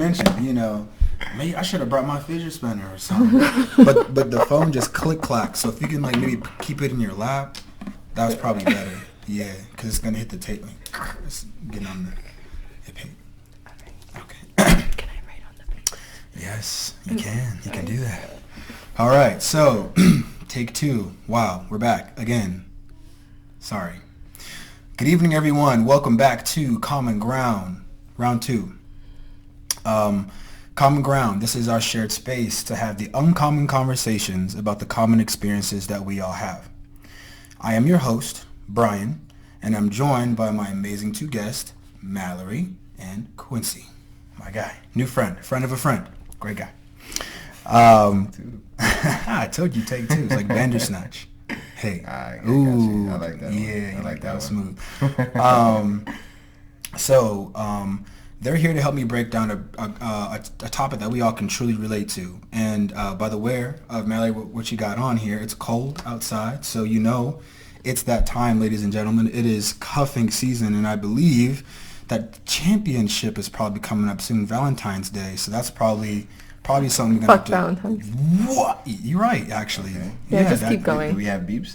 mentioned, maybe I should have brought my fidget spinner or something. But the phone just click clack. So if you can maybe keep it in your lap, that was probably better. Yeah, because it's gonna hit the tape. It's getting on the hip. Okay. Can I write on the paper? Yes, you can. You can do that. All right. So take two. Wow, we're back again. Sorry. Good evening, everyone. Welcome back to Common Ground, round two. Common Ground. This is our shared space to have the uncommon conversations about the common experiences that we all have. I am your host, Brian, and I'm joined by my amazing two guests, Mallory and Quincy. My guy. New friend of a friend. Great guy. I told you take two. It's like Bandersnatch. Hey. Ooh. I like that. Yeah, I like that was one. smooth. They're here to help me break down a topic that we all can truly relate to. And by the way of Mallory, what you got on here, it's cold outside, so it's that time, ladies and gentlemen. It is cuffing season, and I believe that championship is probably coming up soon, Valentine's Day. So that's probably something we're gonna Fuck Valentine's. What? You're right, actually. Okay. Yeah, keep going. Do we have beeps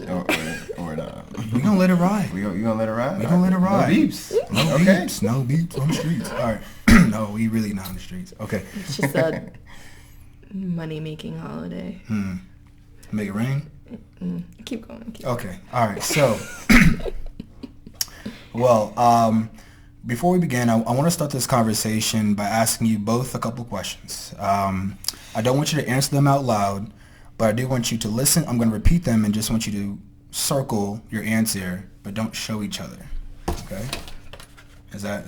or no? We're gonna let it ride. You gonna let it ride? We're gonna let it ride. No beeps. No Okay. beeps. No beeps on the streets. All right. No, we really not on the streets. Okay. It's just a money-making holiday. Make it rain? Keep going. Okay. All right. So, before we begin, I want to start this conversation by asking you both a couple questions. I don't want you to answer them out loud, but I do want you to listen. I'm going to repeat them and just want you to circle your answer, but don't show each other. Okay? Is that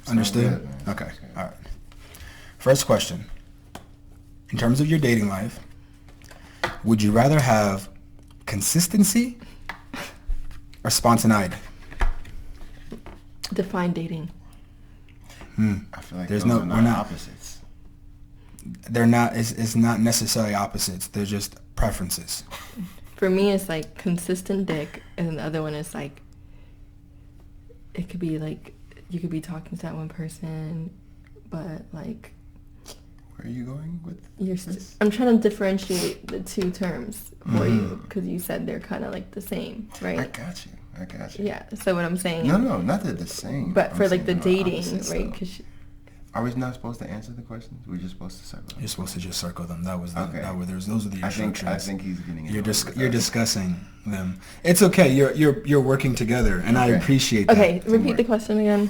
understood? Good, Okay. All right. First question. In terms of your dating life, would you rather have consistency or spontaneity? Define dating. I feel like There's those no- are we're not not- opposites. They're not. It's not necessarily opposites. They're just preferences. For me, it's like consistent dick, and the other one is like, it could be like, you could be talking to that one person, but like, Where are you going with this? I'm trying to differentiate the two terms for you, because you said they're kind of like the same, right? I got you. Yeah, so what I'm saying... No, not that the same. But I'm for like saying the they're dating, opposites, right? though. 'Cause Are we not supposed to answer the questions? We're just supposed to circle them? You're supposed to just circle them. That was the, Okay. those are the I instructions. think he's getting it. You're discussing them. It's okay. You're working together, and I Okay. appreciate that. Okay, repeat the question again.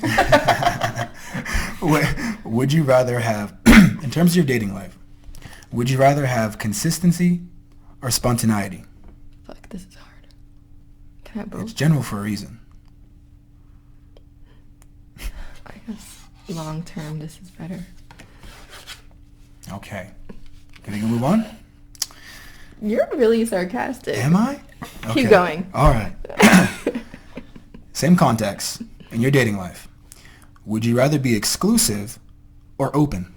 Would you rather have, in terms of your dating life, would you rather have consistency or spontaneity? Fuck, this is hard. Can I have both? It's general for a reason. I guess long term, this is better. Okay. Can we move on? You're really sarcastic. Am I? Keep going. All right. Same context in your dating life. Would you rather be exclusive or open?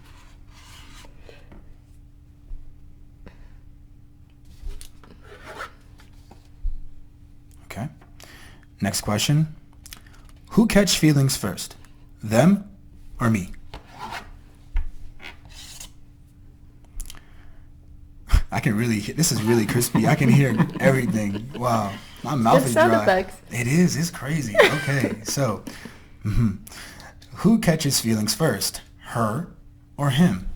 Okay. Next question. Who catch feelings first? Them or me? I can really hear, this is really crispy. I can hear everything. Wow. My mouth Good is sound dry. effects. It is. It's crazy. Okay. So, who catches feelings first? Her or him?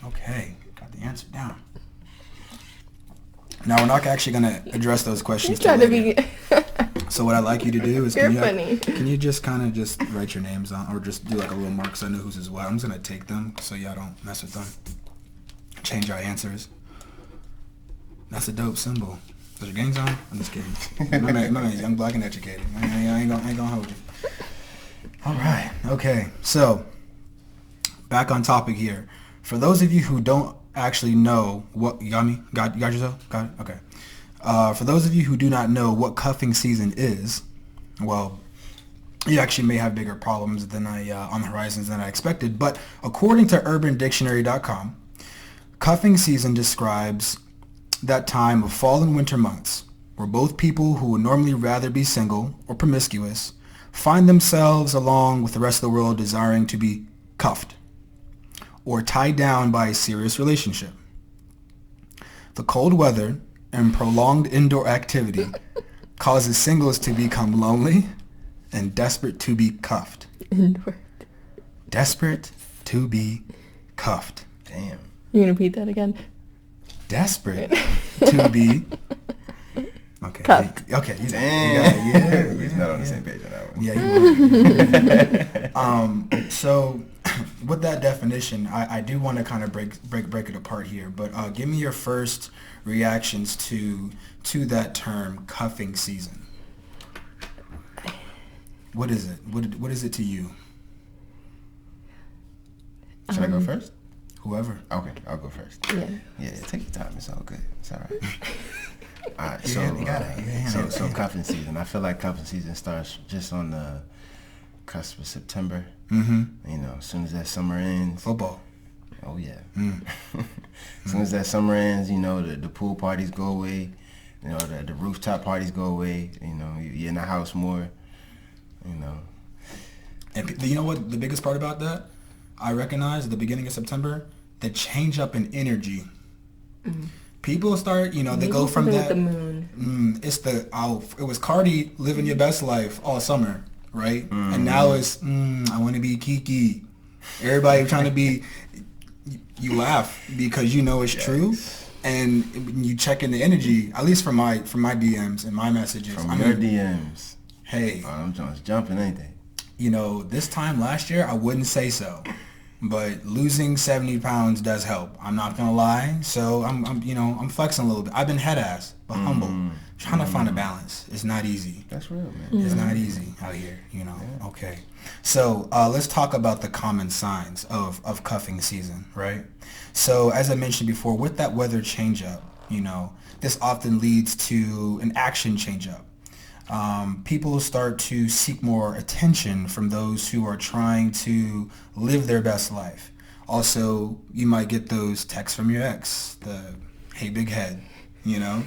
Okay. Got the answer down. Now, we're not actually going to address those questions You're till trying to later. be... So what I'd like you to do is You're funny. Can you just kind of just write your names on, or just do like a little mark so I know whose is what. I'm just going to take them so y'all don't mess with them. Change our answers. That's a dope symbol. Is your gangs on? I'm just kidding. My man's young, black, and educated. I ain't gonna hold you. All right. Okay. So, back on topic here. For those of you who don't actually know what... You got me? You got yourself? Got it? Okay. For those of you who do not know what cuffing season is, well, you actually may have bigger problems than on the horizons than I expected. But according to UrbanDictionary.com, cuffing season describes that time of fall and winter months where both people who would normally rather be single or promiscuous find themselves along with the rest of the world desiring to be cuffed or tied down by a serious relationship. The cold weather and prolonged indoor activity causes singles to become lonely and desperate to be cuffed. Indoor. Desperate to be cuffed. Damn. You gonna repeat that again? Desperate to be okay. Cuffed. Okay. Damn. We're not on the same page on that one. Yeah. So, with that definition, I do want to kind of break it apart here. But give me your first reactions to that term, cuffing season. What is it? What is it to you? Should I go first? Whoever. Okay, I'll go first. Yeah. Yeah, take your time. It's all good. It's all right. All right, Yeah, so cuffing season. I feel like cuffing season starts just on the cusp of September. Mm-hmm. You know, as soon as that summer ends. Football. Oh, yeah. Mm. As soon as that summer ends, you know, the pool parties go away. You know, the rooftop parties go away. You know, you're in the house more. You know. And you know what the biggest part about that? I recognize at the beginning of September, the change up in energy. Mm. People start, you know, they Maybe go from something that. with the moon. It was Cardi living your best life all summer, right? Mm. And now it's, I want to be Kiki. Everybody trying to be, you laugh because you know it's true. And when you check in the energy, at least from my DMs and my messages. From your DMs. Hey. Oh, I'm just jumping, ain't they? You know, this time last year, I wouldn't say so. But losing 70 pounds does help. I'm not going to lie. So I'm flexing a little bit. I've been head ass, but humble. Trying to find a balance. It's not easy. That's real, man. It's not easy out here, you know. Yeah. Okay. So let's talk about the common signs of cuffing season, right? So as I mentioned before, with that weather change up, you know, this often leads to an action change up. People start to seek more attention from those who are trying to live their best life. Also, you might get those texts from your ex, the hey big head, you know.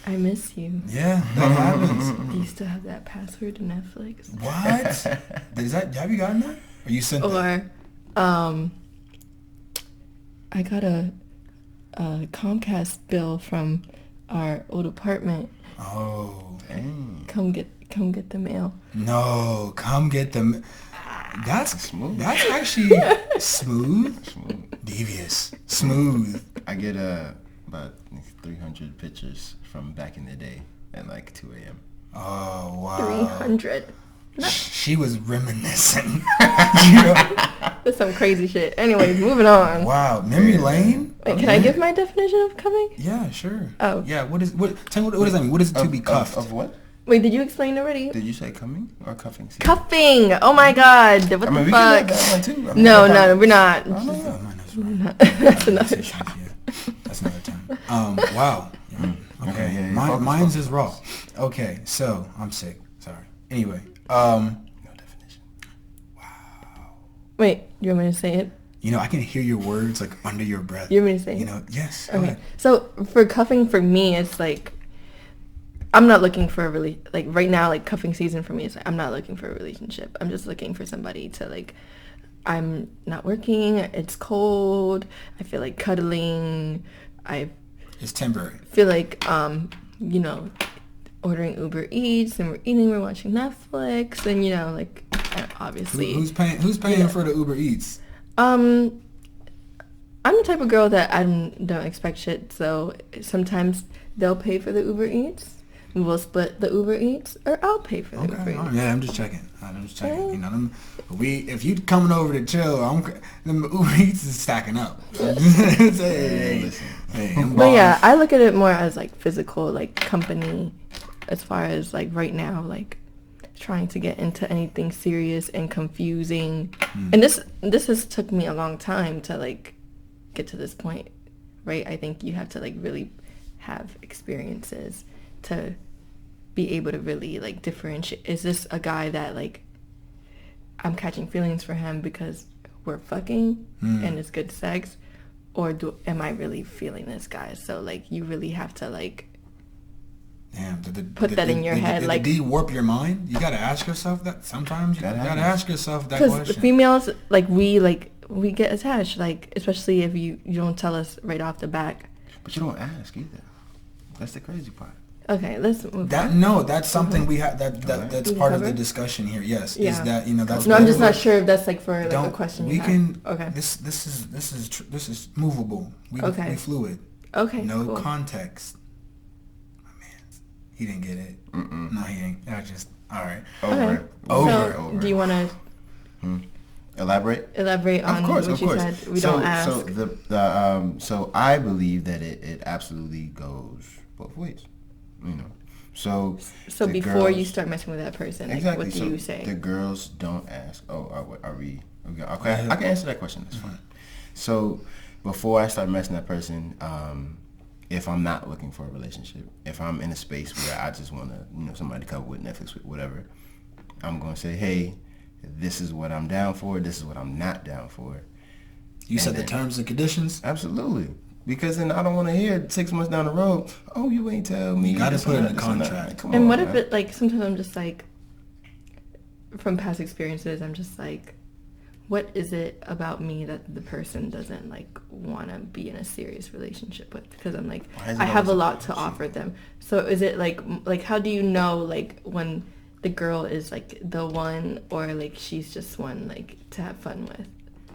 I miss you. Yeah, that happens. Do you still have that password to Netflix? What? Have you gotten that? Or you sent that? Or, I got a Comcast bill from our old apartment. Oh, Dang. Come get the mail. no! Come get them. That's Smooth. That's actually smooth, devious, smooth. I get about 300 pictures from back in the day at like 2 a.m. Oh wow! 300. She was reminiscing. You know? That's some crazy shit. Anyways, moving on. Wow, memory lane. Wait, can I give my definition of cuffing? Yeah, sure. Oh. Yeah. Tell me what does that mean? What is it to be cuffed? Of what? Wait, did you explain already? Did you say coming or cuffing season? Cuffing. Oh my god. What I mean, the we can have fuck? that one too. I mean, No, we're not. Oh, mine is wrong. That's another time. Yeah, that's another time. Wow. Okay. yeah, Mine's focus. is raw. Okay, so I'm sick. Sorry. Anyway, No definition. Wait, you want me to say it? you know, I can hear your words like under your breath. You want me to say You it? know, yes. Go Okay. ahead. So for cuffing, for me, it's like I'm not looking for a really like right now. Like cuffing season for me is like, I'm not looking for a relationship. I'm just looking for somebody to like. I'm not working. It's cold. I feel like cuddling. I It's temporary. feel like you know, ordering Uber Eats and we're eating. We're watching Netflix and you know like obviously. Who's paying for the Uber Eats? I'm the type of girl that I don't expect shit, so sometimes they'll pay for the Uber Eats. We'll split the Uber Eats, or I'll pay for the Uber Okay. Eats. All right. Yeah, I'm just checking. You know, if you coming over to chill, them Uber Eats is stacking up. Hey, I'm But yeah, boss. I look at it more as like physical, like company, as far as like right now, like trying to get into anything serious and confusing. And this has took me a long time to like get to this point, right? I think you have to like really have experiences to be able to really like differentiate. Is this a guy that like I'm catching feelings for him because we're fucking and it's good sex, or am I really feeling this guy? So like you really have to like Damn, put that in your head. Like, did D warp your mind? You gotta ask yourself that. Sometimes you gotta ask yourself that question. Because females, we get attached, like, especially if you don't tell us right off the back. But you don't ask either. That's the crazy part. Okay, let's move that on. No, that's something we have that's part of the discussion here. Yes, yeah. Is that that's. No, I'm just not sure if that's like for like a question. We can. Okay. This is movable. We fluid. Okay. No cool. context. My man, he didn't get it. Mm-mm. No, he ain't. I just all right. Over. So, do you want to elaborate on what you said? We don't ask. So I believe that it absolutely goes both ways. So before girls, you start messing with that person, exactly. What do you say? The girls don't ask. Oh, are we? Okay, I can answer that question. That's fine. So before I start messing that person, if I'm not looking for a relationship, if I'm in a space where I just want to, somebody to cover with Netflix, with whatever, I'm gonna say, hey, this is what I'm down for. This is what I'm not down for. You set the terms and conditions? Absolutely. Because then I don't want to hear 6 months down the road, oh, you ain't tell me. You got to put in a contract. Come and on, what man. if it, like, sometimes I'm just like, from past experiences, I'm just like, what is it about me that the person doesn't, like, want to be in a serious relationship with? Because I'm like, I have a lot to offer them. So is it like, how do you know, like, when the girl is, like, the one, or, like, she's just one, like, to have fun with?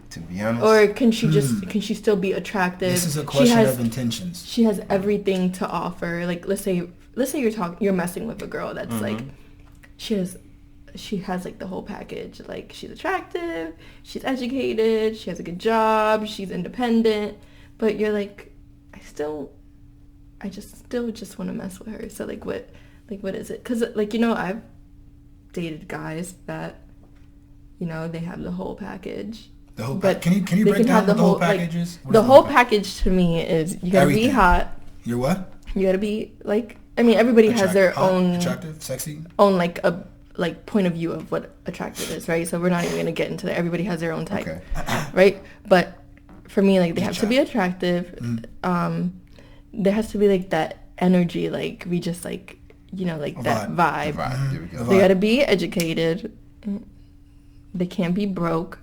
To be honest, or can she still be attractive? This is a question of intentions. She has everything to offer. Like, let's say you're messing with a girl that's like, she has like the whole package. Like, she's attractive, she's educated, she has a good job, she's independent, but you're like, I just want to mess with her. So what is it? Because I've dated guys that they have the whole package. The whole can you break down the whole packages? Like, the whole package to me is you gotta be hot. You're what? You gotta be like, I mean, everybody has their own attractive, sexy, own like a point of view of what attractive is, right? So we're not even gonna get into that. Everybody has their own type, right? But for me, like, they have to be attractive. There has to be like that energy, like we just like that vibe. There we go. They gotta be educated. They can't be broke.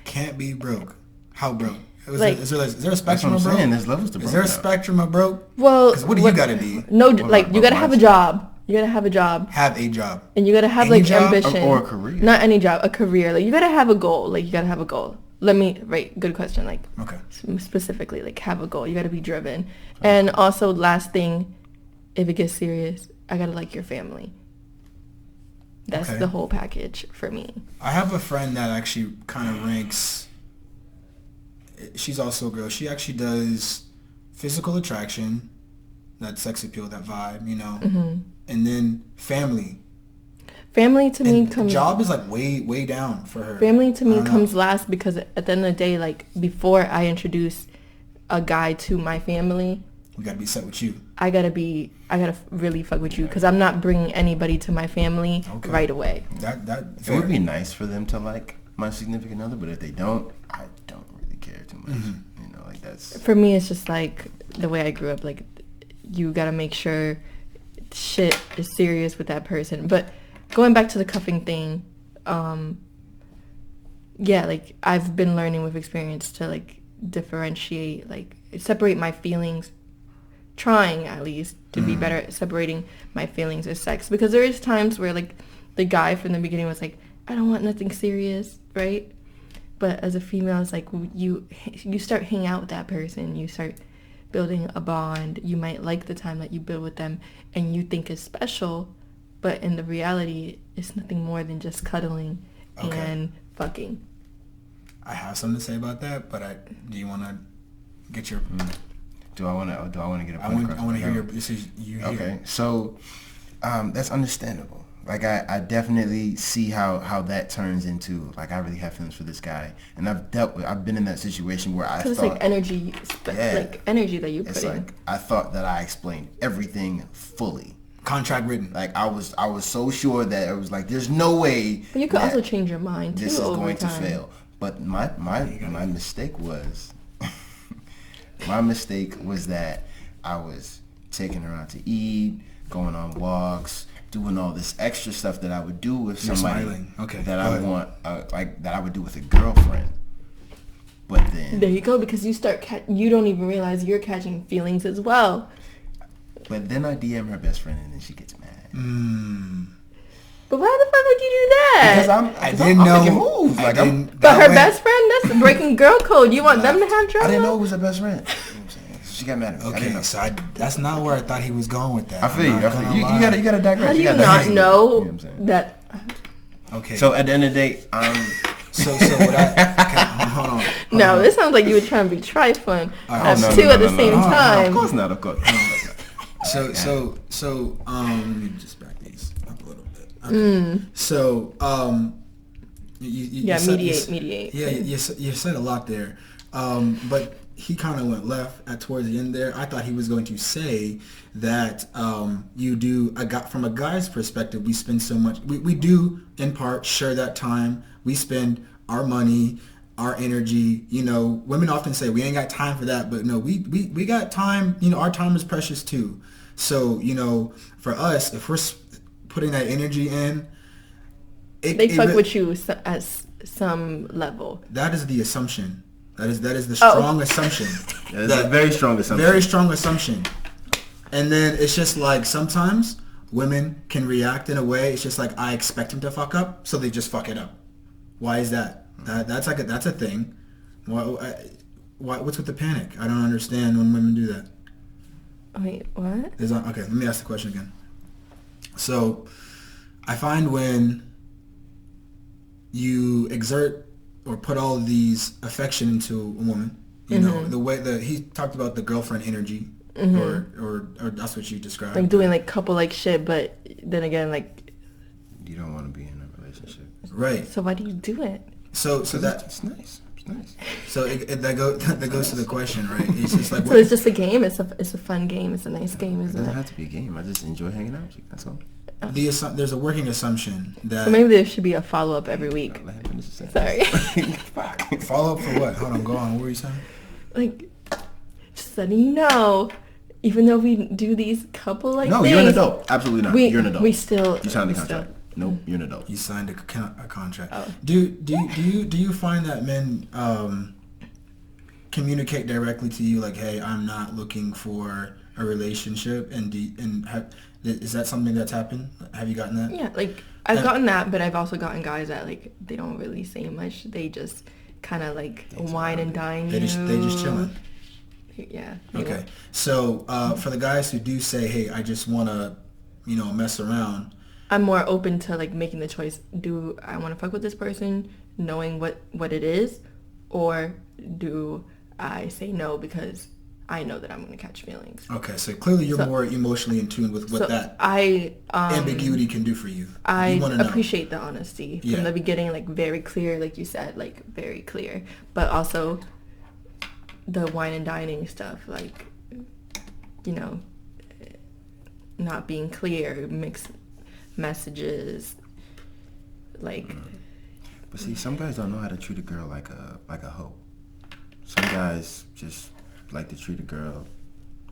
Can't be broke. How broke? Is there a spectrum of broke? There's levels to broke. Is there a spectrum of broke? Well, what do you gotta be? No, like, you gotta have a job. You gotta have a job. Have a job. And you gotta have any like job ambition. Or a career. Not any job, a career. Like, you gotta have a goal. Like, you gotta have a goal. Good question. Like, okay. Specifically, like, have a goal. You gotta be driven. And also, last thing, if it gets serious, I gotta like your family. That's the whole package for me. I have a friend that actually kind of ranks. She's also a girl. She actually does physical attraction, that sex appeal, that vibe, and then family. Family to me comes. Job is like way down for her. Family to me comes last, because at the end of the day, like, before I introduce a guy to my family, we gotta be set with you. I gotta really fuck with you, because I'm not bringing anybody to my family right away. It would be nice for them to like my significant other, but if they don't, I don't really care too much. Like, that's, for me, it's just like the way I grew up. Like, you gotta make sure shit is serious with that person. But going back to the cuffing thing, like, I've been learning with experience to like differentiate, like separate my feelings, trying at least to be better at separating my feelings as sex, because there is times where like the guy from the beginning was like, I don't want nothing serious, right? But as a female, it's like you start hanging out with that person, you start building a bond. You might like the time that you build with them and you think is special, but in the reality, it's nothing more than just cuddling and fucking. I have something to say about that, but do you want to get your? Do I want to get a? I want to hear your. This is you. Okay, so that's understandable. Like, I definitely see how that turns into, like, I really have feelings for this guy, and I've been in that situation where I thought, it's like energy, like energy that you put in. Like, I thought that I explained everything fully. Contract written. Like, I was so sure that it was like, there's no way. But you could also change your mind too. This is over going time. to fail. But my mistake was, my mistake was that I was taking her out to eat, going on walks, doing all this extra stuff that I would do with somebody smiling. Okay, that go I ahead. want, like that I would do with a girlfriend. But then, There you go, because you start you don't even realize you're catching feelings as well. but then I DM her best friend and then she gets mad. But why the fuck would you do that? Because I'm making moves. Like But her best friend, that's breaking girl code. You want them to have drama? I didn't know it was her best friend. You know what I'm saying? So she got mad at me. I didn't Okay, know. so that's not where I thought he was going with that. I feel you. I'm I not feel gonna you. lie. You gotta digress. How do you gotta not digress. You know what I'm saying? that? Okay. So at the end of the day, So what I hold on. No, this sounds like you were trying to be trifling. Have no, two no, at the no, same no. time. Of course not. Of course. So let me just back these up a little bit. Okay. So you said, mediate. Yeah, you said a lot there, but he kind of went left towards the end there. I thought he was going to say that you do. From a guy's perspective, we spend so much. We do in part share that time. We spend our money, our energy. You know, women often say we ain't got time for that, but no, we got time. You know, our time is precious too. So, you know, for us, if we're putting that energy in, They fuck with you at some level. that is the assumption. That is the strong assumption. That is a very strong assumption. Very strong assumption. And then it's just like sometimes women can react in a way. It's just like I expect him to fuck up, so they just fuck it up. Why is that? That's a thing. What's with the panic? I don't understand when women do that. Wait, what? Okay, let me ask the question again. So, I find when you exert or put all of these affection into a woman, you know, the way that he talked about the girlfriend energy, or that's what you described. Like doing like couple like shit, but then again, like. You don't want to be in a relationship. Right. So why do you do it? So that it's nice. It's nice. So that goes to the question, right? It's just like So it's just a game. It's a fun game. It's a nice game, It isn't doesn't it? have to be a game. I just enjoy hanging out with you. That's all. there's a working assumption that So maybe there should be a follow up every week. Let him finish the Sorry. sentence. Fuck. follow up for what? Hold on, go on. What were you saying? Like, just letting you know, even though we do these couple like No, things, you're an adult. Absolutely not. You're an adult. We still. You signed the we still- contract. Nope, you're an adult. You signed a contract. Oh. Do you find that men communicate directly to you like, hey, I'm not looking for a relationship, is that something that's happened? Have you gotten that? Yeah, like I've gotten that, but I've also gotten guys that like they don't really say much. They just kind of like wine and dine you. They just chilling. Yeah. Okay. So for the guys who do say, hey, I just want to, mess around. I'm more open to like making the choice. Do I want to fuck with this person, knowing what it is, or do I say no because I know that I'm going to catch feelings? Okay, so clearly you're more emotionally in tune with what that ambiguity can do for you. I You wanna know. appreciate the honesty from the beginning, like very clear, like you said, like very clear. But also the wine and dining stuff, like, not being clear, mixed messages, like. But see, some guys don't know how to treat a girl like a hoe. Some guys just like to treat a girl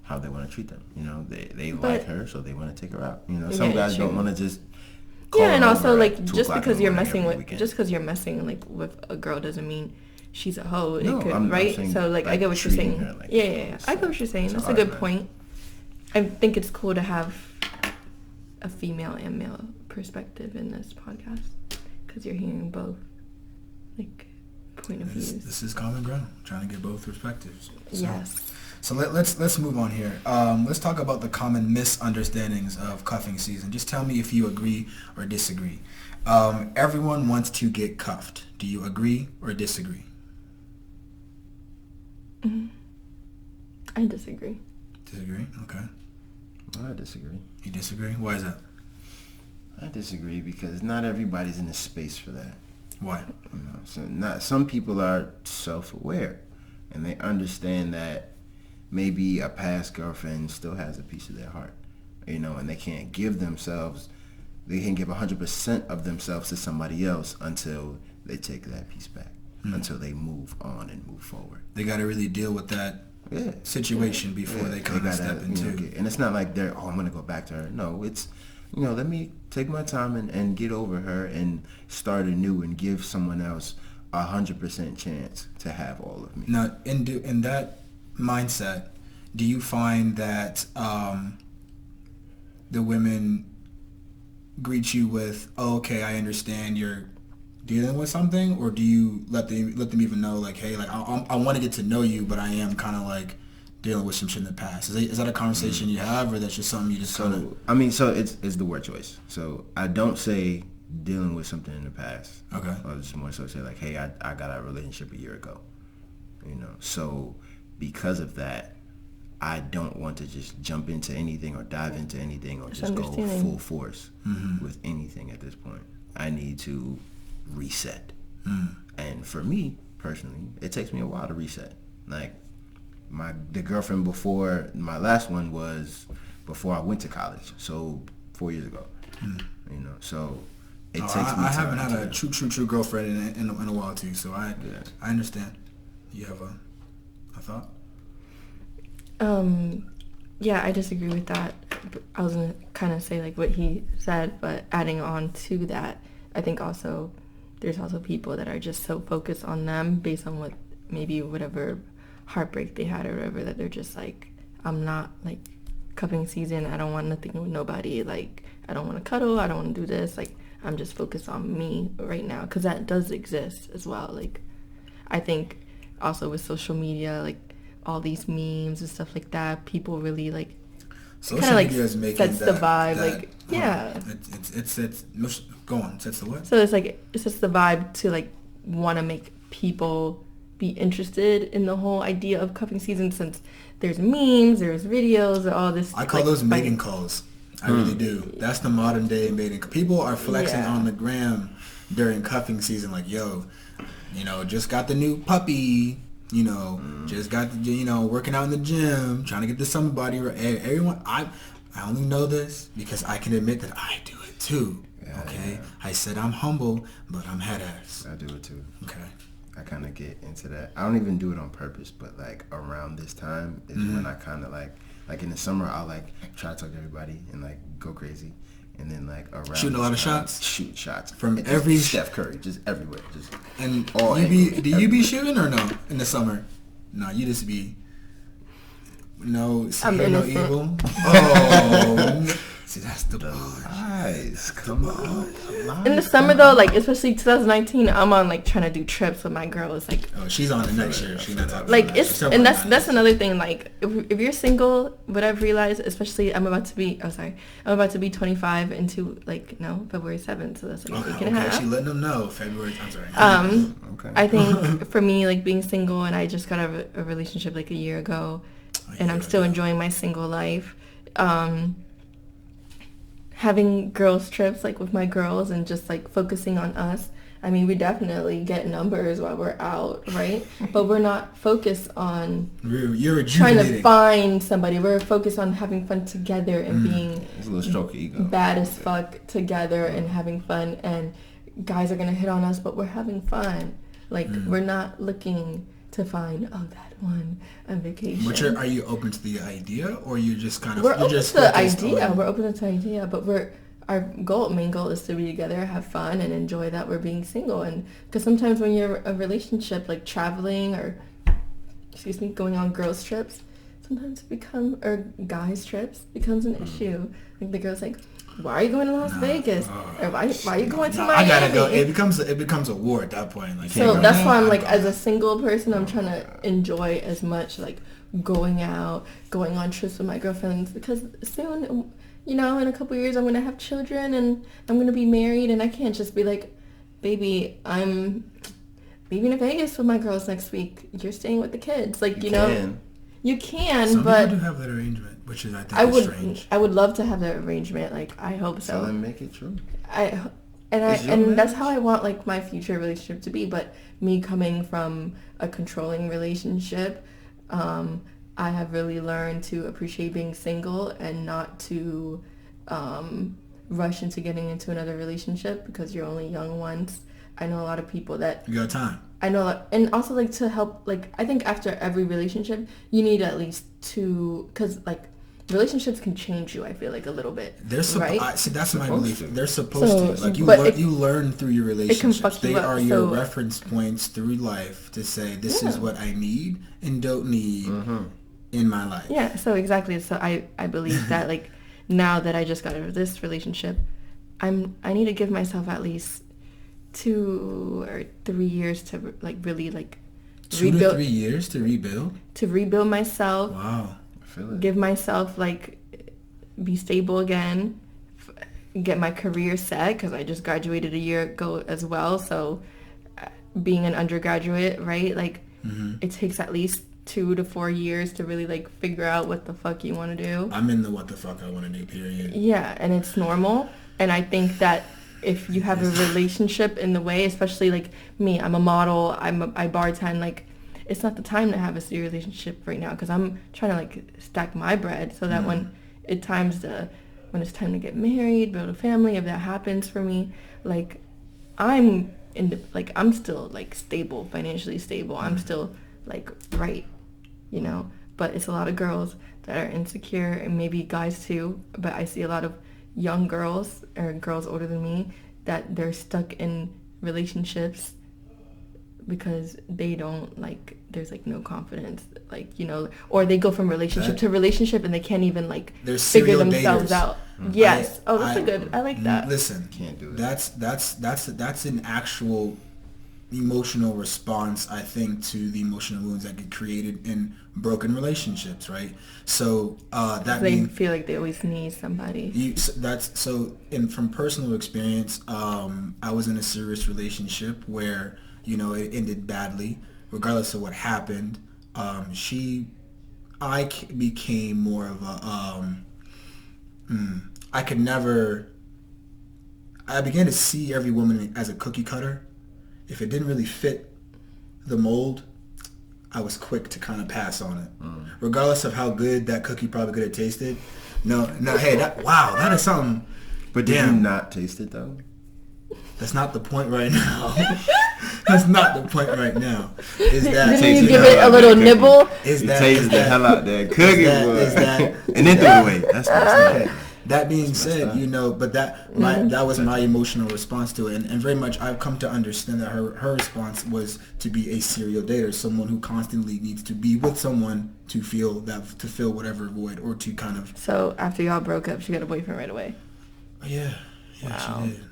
how they want to treat them. They like her, so they want to take her out. Some guys don't want to just. Call Yeah, and her also over like at 2 just o'clock because in you're the morning messing every with weekend. like with a girl doesn't mean she's a hoe. No, It could, I'm right? saying, So like I like, get what you're treating saying. her like Yeah. it's I get what you're saying. it's That's a hard, good man. point. I think it's cool to have a female and male perspective in this podcast because you're hearing both like point of views. This is common ground. Trying to get both perspectives. So, Yes. So let's move on here. Let's talk about the common misunderstandings of cuffing season. Just tell me if you agree or disagree. Everyone wants to get cuffed. Do you agree or disagree? I disagree. Disagree? Okay. Well, I disagree. You disagree? Why is that? I disagree because not everybody's in a space for that. Why? Some people are self-aware, and they understand that maybe a past girlfriend still has a piece of their heart, and they can't give themselves. They can give 100% of themselves to somebody else until they take that piece back, until they move on and move forward. They got to really deal with that situation before they kind of step into. And it's not like they're, I'm going to go back to her. No, it's, let me take my time and get over her and start anew and give someone else 100% chance to have all of me. Now, in that mindset, do you find that the women greet you with, "Oh, okay, I understand you're dealing with something," or do you let them even know, like, "Hey, like I want to get to know you, but I am kind of like dealing with some shit in the past"? Is that a conversation you have, or that's just something you just kind of? I mean, so it's the word choice. So I don't say dealing with something in the past. Okay. Or just more so say like, "Hey, I got a relationship a year ago," So because of that, I don't want to just jump into anything or dive into anything or just go full force with anything at this point. I need to reset. And for me, personally, it takes me a while to reset. Like, the girlfriend before my last one was before I went to college, so 4 years ago. So it takes me time. I haven't had a true girlfriend in a while too, so I understand. You have a thought? Yeah, I disagree with that. I was gonna kind of say like what he said, but adding on to that, I think also there's also people that are just so focused on them based on what maybe whatever heartbreak they had or whatever, that they're just like, I'm not like cuffing season. I don't want nothing with nobody. Like, I don't want to cuddle. I don't want to do this. Like, I'm just focused on me right now, because that does exist as well. Like, I think also with social media, like all these memes and stuff like that, people really like social media is making sets the vibe. Like, yeah, it's go on. Sets the what? So it's like it sets the vibe to like want to make people be interested in the whole idea of cuffing season, since there's memes, there's videos, all this. I call those mating calls. I really do. That's the modern day mating. People are flexing on the gram during cuffing season, like, yo, just got the new puppy. Just got working out in the gym, trying to get to somebody. Everyone, I only know this because I can admit that I do it too. Okay, yeah. I said I'm humble, but I'm head ass. I do it too. Okay, I kind of get into that. I don't even do it on purpose, but like around this time is when I kind of like in the summer I'll like try to talk to everybody and like go crazy. And then like around shooting a lot of shots, shoot shots from every Steph Curry, just everywhere, just and all. Do you be shooting or no in the summer? No, you just be no evil. Oh, see, that's the eyes. Come on. In the summer though, like especially 2019, I'm on like trying to do trips with my girl. It's like, oh, she's on the next year. She's not talking like about it's and that's another thing. Like if you're single, what I've realized, especially I'm about to be 25 into February 7th, so that's like a week and a half. She letting them know February. I'm sorry. Okay. I think for me, like being single, and I just got a relationship like a year ago, and I'm still enjoying my single life. Having girls trips like with my girls and just like focusing on us. I mean, we definitely get numbers while we're out, right? But we're not focused on trying to find somebody. We're focused on having fun together and being it's a little stroke of ego. Bad as fuck together and having fun. And guys are gonna hit on us, but we're having fun. Like we're not looking to find that one on vacation. But are you open to the idea, or you just kind of we're open to the idea? We're open to the idea, but our main goal is to be together, have fun, and enjoy that we're being single. And because sometimes when you're in a relationship, like traveling or going on girls trips, sometimes or guys trips becomes an issue. Like the girl's like, why are you going to Las Vegas? Or why are you going to Miami? I gotta go. It becomes a war at that point. Like, so that's why I'm like, as a single person, I'm trying to enjoy as much like going out, going on trips with my girlfriends, because soon, in a couple of years, I'm gonna have children and I'm gonna be married, and I can't just be like, baby, I'm leaving to Vegas with my girls next week. You're staying with the kids, like you can, some but people do have that arrangement, which is is strange. I would love to have that arrangement. Like I hope so. So then make it true. And that's how I want like my future relationship to be. But me coming from a controlling relationship, I have really learned to appreciate being single and not to rush into getting into another relationship because you're only young once. I know a lot of people that you got time. I know that, and also like to help, like I think after every relationship you need at least two, because like relationships can change you, I feel like a little bit. Right? See, that's my Supposed belief. to. They're supposed So, to. Like but you learn through your it can relationships. fuck you They up. are your So reference points through life to say this is Yeah. what I need and don't need in my life. yeah, so exactly. So I believe that like now that I just got out of this relationship, I need to give myself at least 2 or 3 years to like really like 2 to 3 years to rebuild. Myself. Wow. I feel it. Give myself like be stable again, get my career set, because I just graduated a year ago as well. So being an undergraduate, right, like it takes at least 2 to 4 years to really like figure out what the fuck you want to do. I'm in the what the fuck I want to do period. Yeah, and it's normal. And I think that if you have a relationship in the way, especially like me, I'm a model, I bartend, like it's not the time to have a serious relationship right now, because I'm trying to like stack my bread so that when it's time to get married, build a family, if that happens for me, like I'm I'm still like stable, financially stable. I'm still like right, you know. But it's a lot of girls that are insecure, and maybe guys too, but I see a lot of young girls or girls older than me that they're stuck in relationships because they don't like, there's like no confidence, like, you know, or they go from relationship to relationship and they can't even like figure themselves out. Yes. That's a good, I like that. Listen, Can't do it. That's an actual emotional response, I think, to the emotional wounds that get created in broken relationships, right? So that they means feel like they always need somebody. From personal experience, I was in a serious relationship where, you know, it ended badly. Regardless of what happened, I became more of a I began to see every woman as a cookie cutter. If it didn't really fit the mold, I was quick to kind of pass on it. Regardless of how good that cookie probably could have tasted. No, hey, that is something. But did you not taste it though? That's not the point right now. That's not the point right now. Is that Didn't you give it a little nibble? You tasted the hell out that cookie, and then threw it away. That's what That being said, you know, but that was my emotional response to it, and very much I've come to understand that her response was to be a serial dater, someone who constantly needs to be with someone to fill whatever void, or to kind of. So after y'all broke up, she got a boyfriend right away. Yeah, Wow. she did.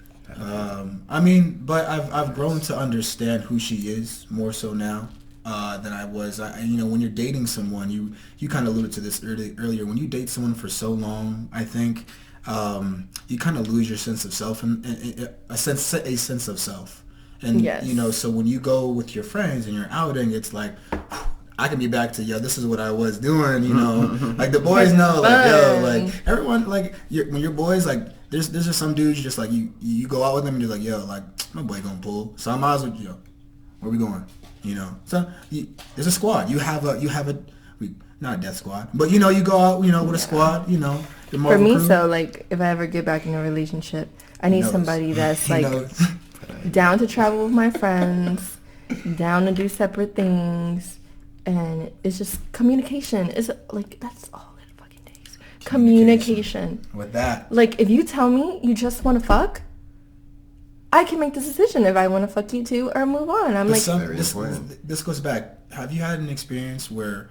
I mean, but I've grown to understand who she is more so now than I was. You know, when you're dating someone, you kind of alluded to this earlier. When you date someone for so long, I think you kind of lose your sense of self and a sense of self. And Yes. you know, so when you go with your friends and you're outing, it's like, I can be back to, this is what I was doing, you know. Like the boys know, like, like everyone, like when your boys, like there's just some dudes just like you go out with them and you're like, like my boy gonna pull, so I might as well, where we going, you know. So there's a squad. You have a not a death squad, but you know, you go out, you know, with a squad, you know. For me, crew. So like if I ever get back in a relationship, I need somebody that's like down to travel with my friends, down to do separate things, and it's just communication. It's like that's all it fucking takes. Communication. With that, like if you tell me you just want to fuck, I can make the decision if I want to fuck you too or move on. I'm like, this goes back. Have you had an experience where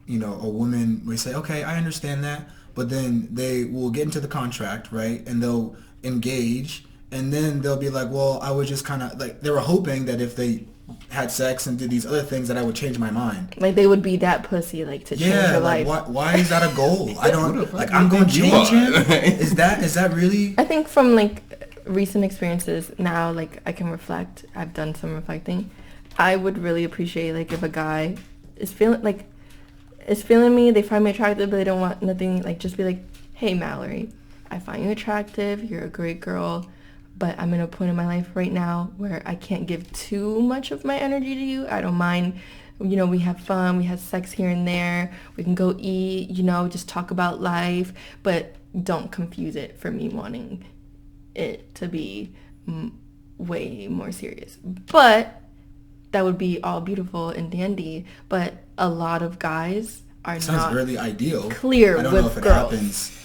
you know, a woman may say, okay, I understand that, but then they will get into the contract, right, and they'll engage, and then they'll be like, well, I was just kind of like, they were hoping that if they had sex and did these other things that I would change my mind. Like they would be that pussy, like to change your life. Why is that a goal? I don't like. I'm going to change him. Is that really? I think from like recent experiences now, like I can reflect. I've done some reflecting. I would really appreciate like if a guy is feeling me, they find me attractive, but they don't want nothing. Like just be like, hey Mallory, I find you attractive. You're a great girl. But I'm in a point in my life right now where I can't give too much of my energy to you. I don't mind, you know, we have fun, we have sex here and there, we can go eat, you know, just talk about life, but don't confuse it for me wanting it to be way more serious. But that would be all beautiful and dandy. But a lot of guys are Sounds not really ideal. clear I don't with know if it girls. happens.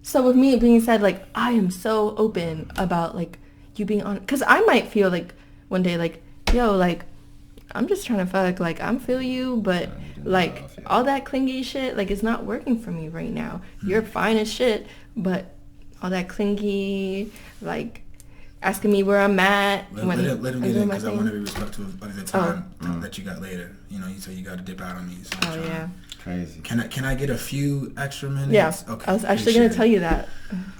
So with me being said, like, I am so open about, like, you being on, because I might feel like one day, like, yo, like, I'm just trying to fuck, like, I'm feel you, but, like, all that clingy shit, like, it's not working for me right now. You're fine as shit, but all that clingy, like, asking me where I'm at. Let him get in, because I want to be respectful of the time that you got later. You know, you say you got to dip out on me. So Oh, yeah. Crazy. Can I get a few extra minutes? Yeah. Okay. I was actually going to tell you that.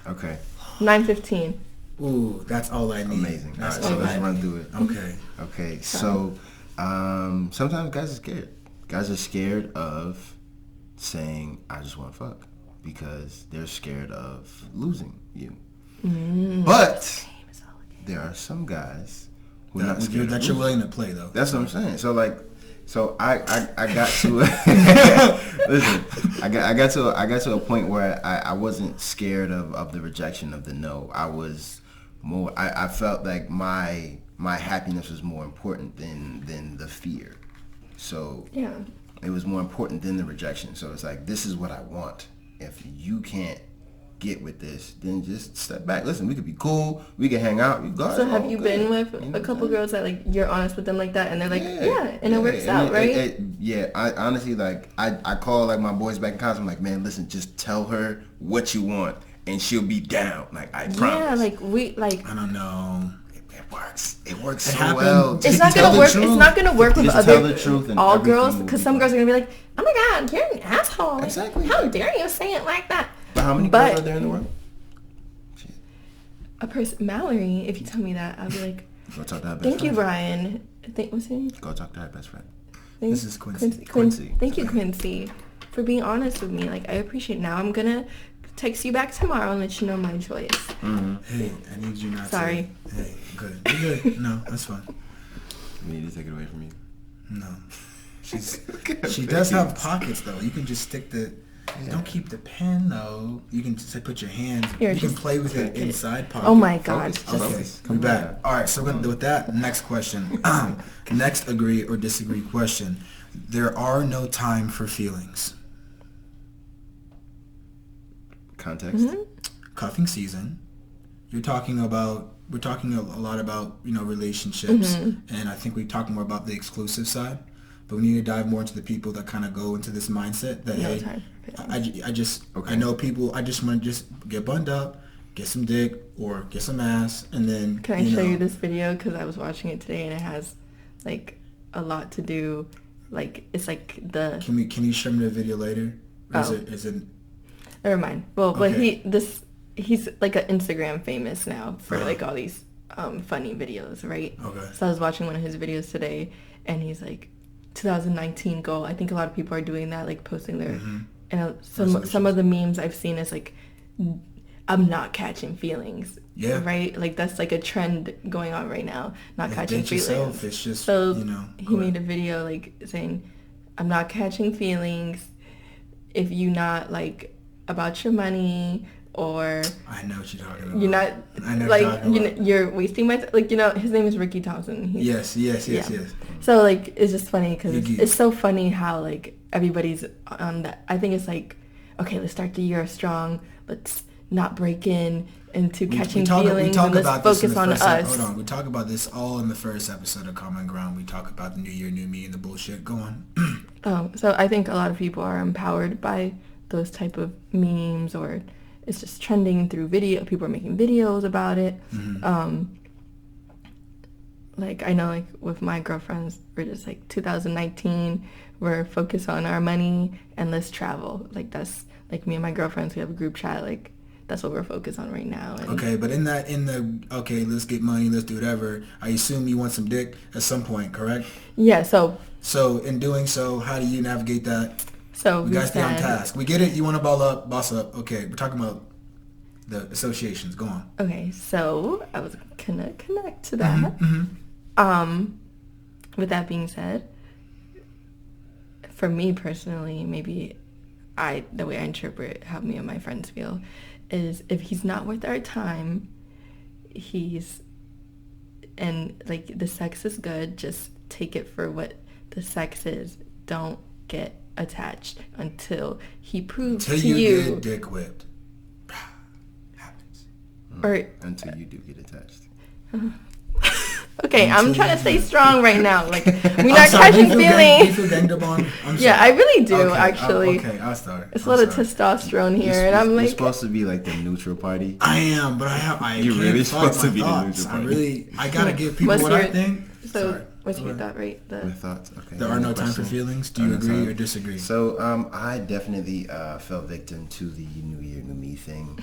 Okay. 9:15. Ooh, that's all I need. Amazing. All right, That's so all let's I run need. through it. Okay. Okay, so sometimes guys are scared. Guys are scared of saying, I just want to fuck, because they're scared of losing you. But there are some guys who are not scared that of you're losing. willing to play, though. That's what I'm saying. So I got to listen. I got to a point where I wasn't scared of the rejection, of the no. I was more. I felt like my happiness was more important than the fear. So Yeah. it was more important than the rejection. So it's like, this is what I want. If you can't get with this, then just step back. Listen, we could be cool. We can hang out. So have you been with a couple girls that, like, you're honest with them like that, and they're like, and it works out, right? I honestly, like, I call, like, my boys back in college. I'm like, man, listen, just tell her what you want, and she'll be down. Like, I promise. Yeah, like I don't know. It works. It works It so happened. well. it's not gonna work. It's not gonna work with Just other tell the truth and all everything girls, will because be some fine. girls are gonna be like, oh my god, you're an asshole. Exactly. How dare you say it like that? But how many girls are there in the world? A person, Mallory. If you tell me that, I'll be like, Go talk to her best thank you, friend. Brian. What's your name? Go talk to her best friend. This is Quincy. Quincy. Thank you, Quincy, for being honest with me. Like, I appreciate it. Now I'm gonna text you back tomorrow and let you know my choice. Hey, I need you not Sorry. to. Hey, good. You're good. No, that's fine. We need to take it away from you. No. She does have pockets, though. You can just stick the... Don't keep the pen, though. You can just put your hands... Here, you can just play with it take it. inside pocket. Oh my god. Okay, we back. All right, so with that, next question. Next agree or disagree question. There are no time for feelings. Context. Cuffing season. We're talking a lot about, relationships, and I think we talk more about the exclusive side, but we need to dive more into the people that kind of go into this mindset that, No hey, time for I know people, I just want to just get bunned up, get some dick, or get some ass, and then, Can I show you this video? Because I was watching it today, and it has, like, a lot to do, like, it's like the... Can you show me the video later? Or Oh. is it... Never mind. Well, but Okay. he's like an Instagram famous now for like all these funny videos, right? Okay. So I was watching one of his videos today, and he's like, 2019 goal. I think a lot of people are doing that, like posting their, and some of the memes I've seen is like, I'm not catching feelings. Yeah. Right? Like that's like a trend going on right now. Not catching Date feelings. yourself. It's just, So he go made ahead. a video like saying, I'm not catching feelings if you not like about your money, or I know what you're talking about. you're not I know what like you're talking about. you're wasting my like his name is Ricky Thompson. Yes. Yeah. Yes. So like it's just funny because You it's so funny how like everybody's on that. I think it's like, okay, let's start the year strong. Let's not break into catching feelings, and let's focus on us. Hold on, we talk about this all in the first episode of Common Ground. We talk about the new year, new me, and the bullshit. Go on. So I think a lot of people are empowered by those type of memes, or it's just trending through video. People are making videos about it. Like I know, like with my girlfriends, we're just like 2019. We're focused on our money and let's travel. Like that's like me and my girlfriends. We have a group chat. Like that's what we're focused on right now. And Okay, but okay, let's get money, let's do whatever. I assume you want some dick at some point, correct? yeah. So In doing so, how do you navigate that? we You guys stay on said- task. We get it. You want to boss up. Okay, we're talking about the associations. Go on. Okay, so I was gonna connect to that. With that being said, for me personally, maybe the way I interpret how me and my friends feel is if he's not worth our time, and like the sex is good, just take it for what the sex is. Don't get attached until he proves Till to you you. get dick whipped. Happens. Or Until you do get attached. okay, I'm trying to stay strong right now. Like, we're I'm not sorry, catching do you feelings. feel ganged up on? I'm Yeah, sorry. I really do, Okay, actually. okay, I'll start. It's a lot of testosterone here, and I'm You're like, supposed to be like the neutral party. I am, but I You're can't really fight supposed my to be the thoughts. neutral I gotta give people What's what I your- think. so Sorry. what's Go your ahead. thought, right? My thoughts. Okay. There are no time for Question. feelings. Do you agree time. or disagree? So I definitely fell victim to the New Year, New Me thing.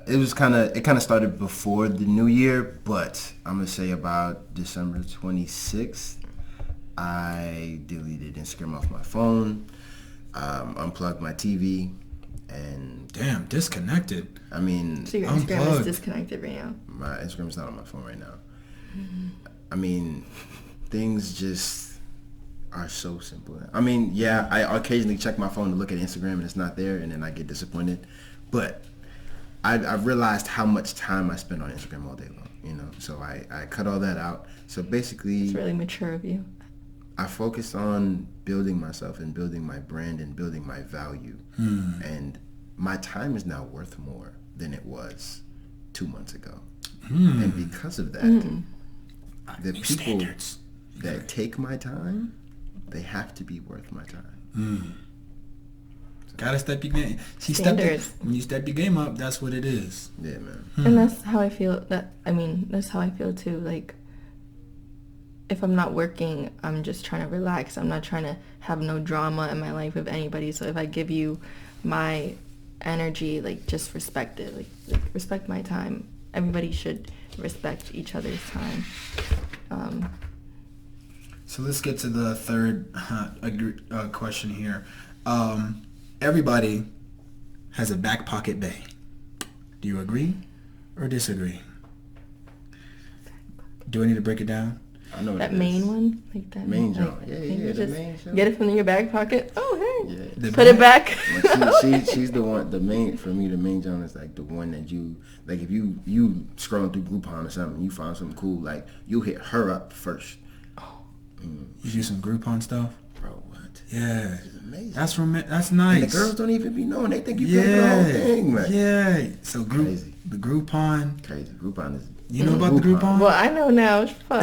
It kind of started before the New Year, but I'm gonna say about December 26th, I deleted Instagram off my phone, unplugged my TV, and Damn, disconnected. I mean, So your Instagram is Unplugged. disconnected right now. my Instagram's not on my phone right now. I mean, things just are so simple. I mean, yeah, I occasionally check my phone to look at Instagram and it's not there, and then I get disappointed. But I've realized how much time I spend on Instagram all day long, you know. So I cut all that out. So basically, It's really mature of you. I focused on building myself and building my brand and building my value. And my time is now worth more than it was 2 months ago. And because of that, the New people standards. that take my time, they have to be worth my time. Gotta step your game. Standards. When you step your game up, that's what it is. Yeah, man. And that's how I feel. That's how I feel too. Like, if I'm not working, I'm just trying to relax. I'm not trying to have no drama in my life with anybody. So if I give you my energy, like, just respect it. Like respect my time. Everybody should respect each other's time. So let's get to the third question here. Everybody has a back pocket bae. Do you agree or disagree? Do I need to break it down? I know That what it main is. one, like that Main like, joint. Yeah, can yeah, you the just main joint. get it from your back pocket. Oh, hey, Yeah. The put it back. Like she's the one. The main for me, the main John is like the one that you like. If you scrolling through Groupon or something, you find something cool, like you hit her up first. You do some Groupon stuff? Bro, what? Yeah. It's amazing. That's nice. And the girls don't even be knowing. They think you pay for the whole thing, man. Yeah. So Crazy. the Groupon. Crazy. Groupon is. You know about the Groupon? Well, I know now. Fuck.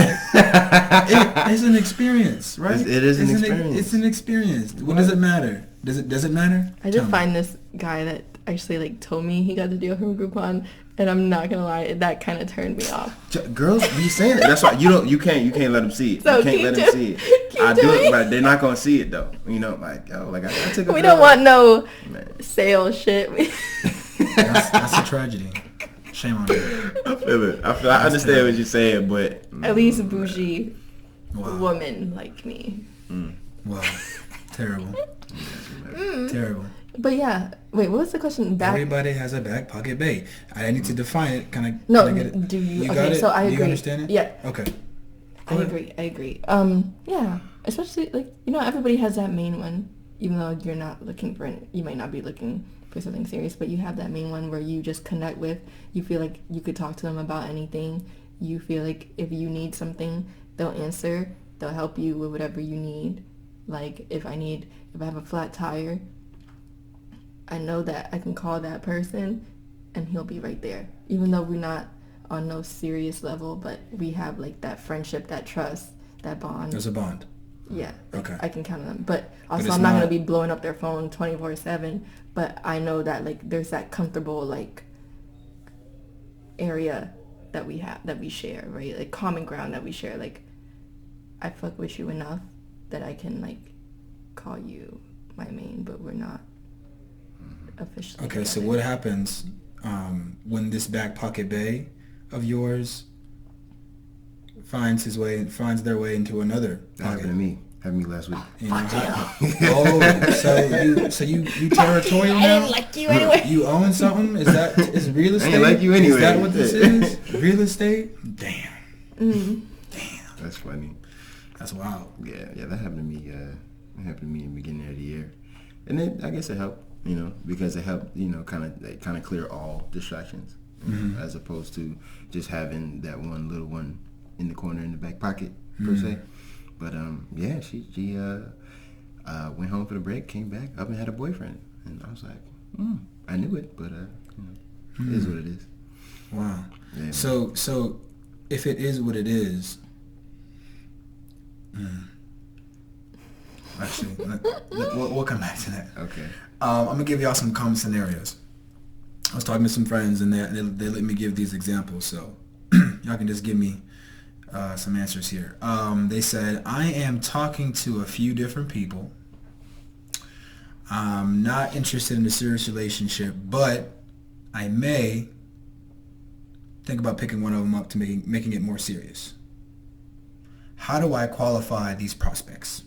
It's an experience, right? It is an experience. It's an experience. What does it matter? Does it matter? I Tell did me. find this guy that actually like told me he got the deal from Groupon, and I'm not gonna lie, that kind of turned me off. Girls be saying it. That's why you can't let them see it. So you can't keep let them do- see it. keep I do doing it, it. but they're not gonna see it though. You know, like I took a We girl- don't want no Man. sales shit. That's a tragedy. Shame on you. I feel it. I understand what you're saying, but At least bougie Wow. woman like me. Wow. Terrible. Terrible. But yeah, wait, what was the question? Back. Everybody has a back pocket bae. I need to define it. Can I No, can I get it? do you? got Okay, it? so I Do agree. you understand it? Yeah. Okay. I agree. Yeah, especially like everybody has that main one. Even though you're not looking for it, you might not be looking for something serious, but you have that main one where you just connect with. You feel like you could talk to them about anything. You feel like if you need something, they'll answer. They'll help you with whatever you need. Like if I have a flat tire, I know that I can call that person and he'll be right there. Even though we're not on no serious level, but we have like that friendship, that trust, that bond. There's a bond. Yeah. Okay. I can count on them. But also it's I'm not not- going to be blowing up their phone 24/7, but I know that like there's that comfortable like area that we have, that we share, right? Like common ground that we share. Like I fuck with you enough that I can like call you my main, but we're not officially Okay, so together. what happens when this back pocket bae of yours finds their way into another that happened to pocket? me. Happened to me last week. You know, so you territorial now? I didn't like you anyway. You own something? Is real estate? like you anyway. Is that what this is? Real estate? Damn. That's funny. That's wild. Yeah, that happened to me. That happened to me in the beginning of the year, and then I guess it helped, you know, because it helped, you know, kind of clear all distractions, you know, as opposed to just having that one little one in the corner in the back pocket per se. But yeah, she went home for the break, came back up and had a boyfriend, and I was like, I knew it, but it is what it is. Wow. Yeah, so if it is what it is, actually, we'll come back to that. Okay. I'm gonna give y'all some common scenarios. I was talking to some friends, and they let me give these examples, so y'all can just give me some answers here. They said, I am talking to a few different people. I'm not interested in a serious relationship, but I may think about picking one of them up to making it more serious. How do I qualify these prospects?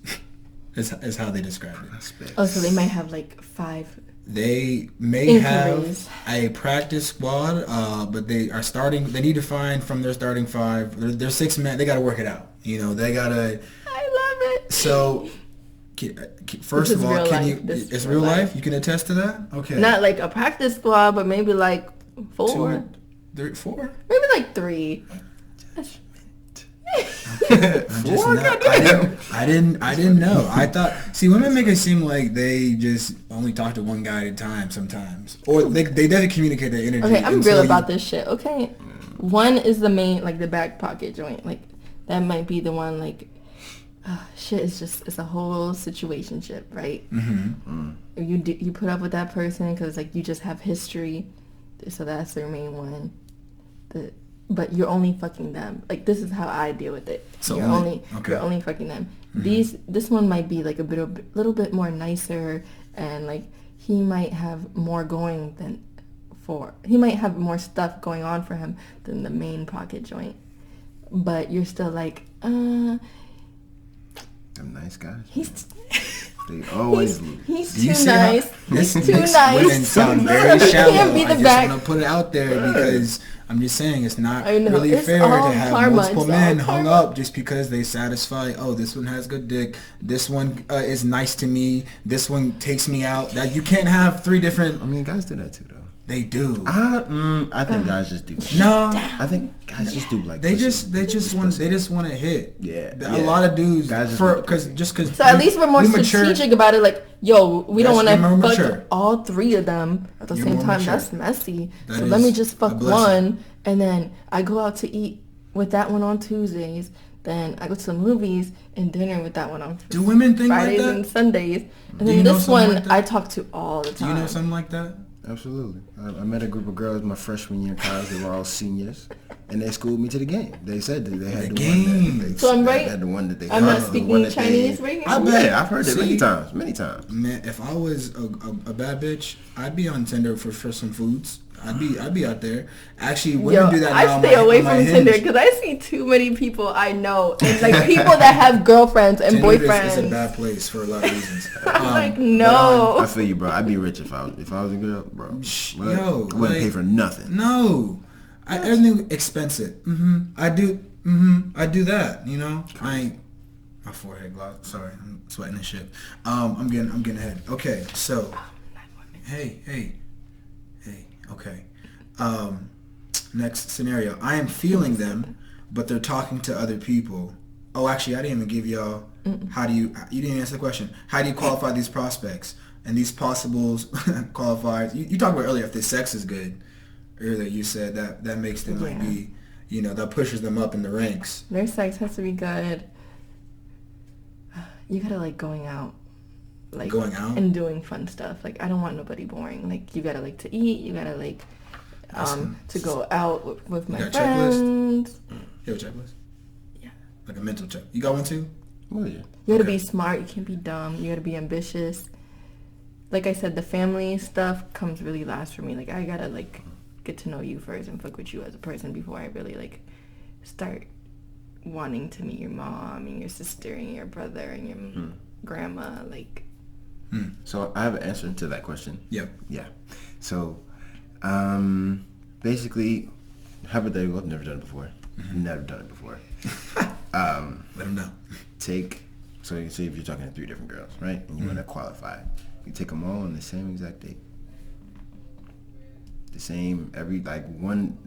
is how they describe it. Oh, so they might have like 5. They may inquiries. have a practice squad, but they are starting. They need to find from their starting 5. They're 6 men. They got to work it out. They gotta. I love it. So, first of all, can you? It's real life. You can attest to that. Okay. Not like a practice squad, but maybe like 4. 2, 3, 4. Maybe like 3. I didn't know. I thought. See, women make it seem like they just only talk to one guy at a time sometimes, or they definitely communicate their energy. Okay, I'm real about this shit. Okay, 1 is the main, like the back pocket joint. Like that might be the one. Like shit is just, it's a whole situationship, right? You put up with that person because like you just have history, so that's their main one. But you're only fucking them. Like, this is how I deal with it. So you're only fucking them. This one might be like a little bit more nicer, and like he might have more going than he might have more stuff going on for him than the main pocket joint. But you're still like, them nice guys. They always lose. He's too nice. He's too nice. Women sound very shallow. Can't be the I just back. want to put it out there because I'm just saying it's not I know, really it's fair all to have karma, multiple it's men all hung karma. up just because they satisfy. Oh, this one has good dick. This one is nice to me. This one takes me out. That you can't have 3 different. I mean, guys do that too, though. They do. I think guys just do. No. I think guys just do like They pussy. just want to hit. Yeah. A lot of dudes Guys because So at least we're more mature. strategic about it. Like, yo, we don't want Yes, you're more to mature. fuck all 3 of them at the You're same more time. mature. That's messy. That So let me is just a fuck blessing. one, and then I go out to eat with that one on Tuesdays. Then I go to the movies and dinner with that one on Do women think Fridays like that? and Sundays. And Do then you know this someone one like that? I talk to all the Do time. you know something like that? Absolutely. I met a group of girls my freshman year in college. They were all seniors, and they schooled me to the game. They said that they had The the game. one that they, So I'm right? they had the one that they. I'm not the speaking one that Chinese they, right here? I bet. I've heard it See? many times. Man, if I was a bad bitch, I'd be on Tinder for some foods. I'd be out there. Actually, women do that now. I stay away from Tinder because I see too many people I know, and like people that have girlfriends and Tinder boyfriends. is a bad place for a lot of reasons. I'm like, no. I feel you, bro. I'd be rich if I was a girl, bro. What? Yo, I wouldn't pay for nothing. No, everything expensive. I do that. I ain't. My forehead gloss. Sorry, I'm sweating and shit. I'm getting ahead. Okay, so. Hey. Okay. Next scenario. I am feeling them, but they're talking to other people. Oh, actually, I didn't even give y'all. You didn't answer the question. How do you qualify these prospects and these possible qualifiers? You talked about earlier if the sex is good. Earlier you said that makes them like be, that pushes them up in the ranks. Their sex has to be good. You gotta like going out. Like Going out? and doing fun stuff. Like I don't want nobody boring. Like you gotta like to eat. You gotta like to go out with my got a checklist? friends. You have a checklist? Yeah. Like a mental check. You got one too? Oh yeah. You gotta be smart. You can't be dumb. You gotta be ambitious. Like I said, the family stuff comes really last for me. Like I gotta like get to know you first and fuck with you as a person before I really like start wanting to meet your mom and your sister and your brother and your grandma. Like. So I have an answer to that question. Yep. Yeah. So, basically, hypothetical. I've never done it before. Never done it before. Let them know. So you see if you're talking to 3 different girls, right? And you want to qualify. You take them all on the same exact date. the same every like one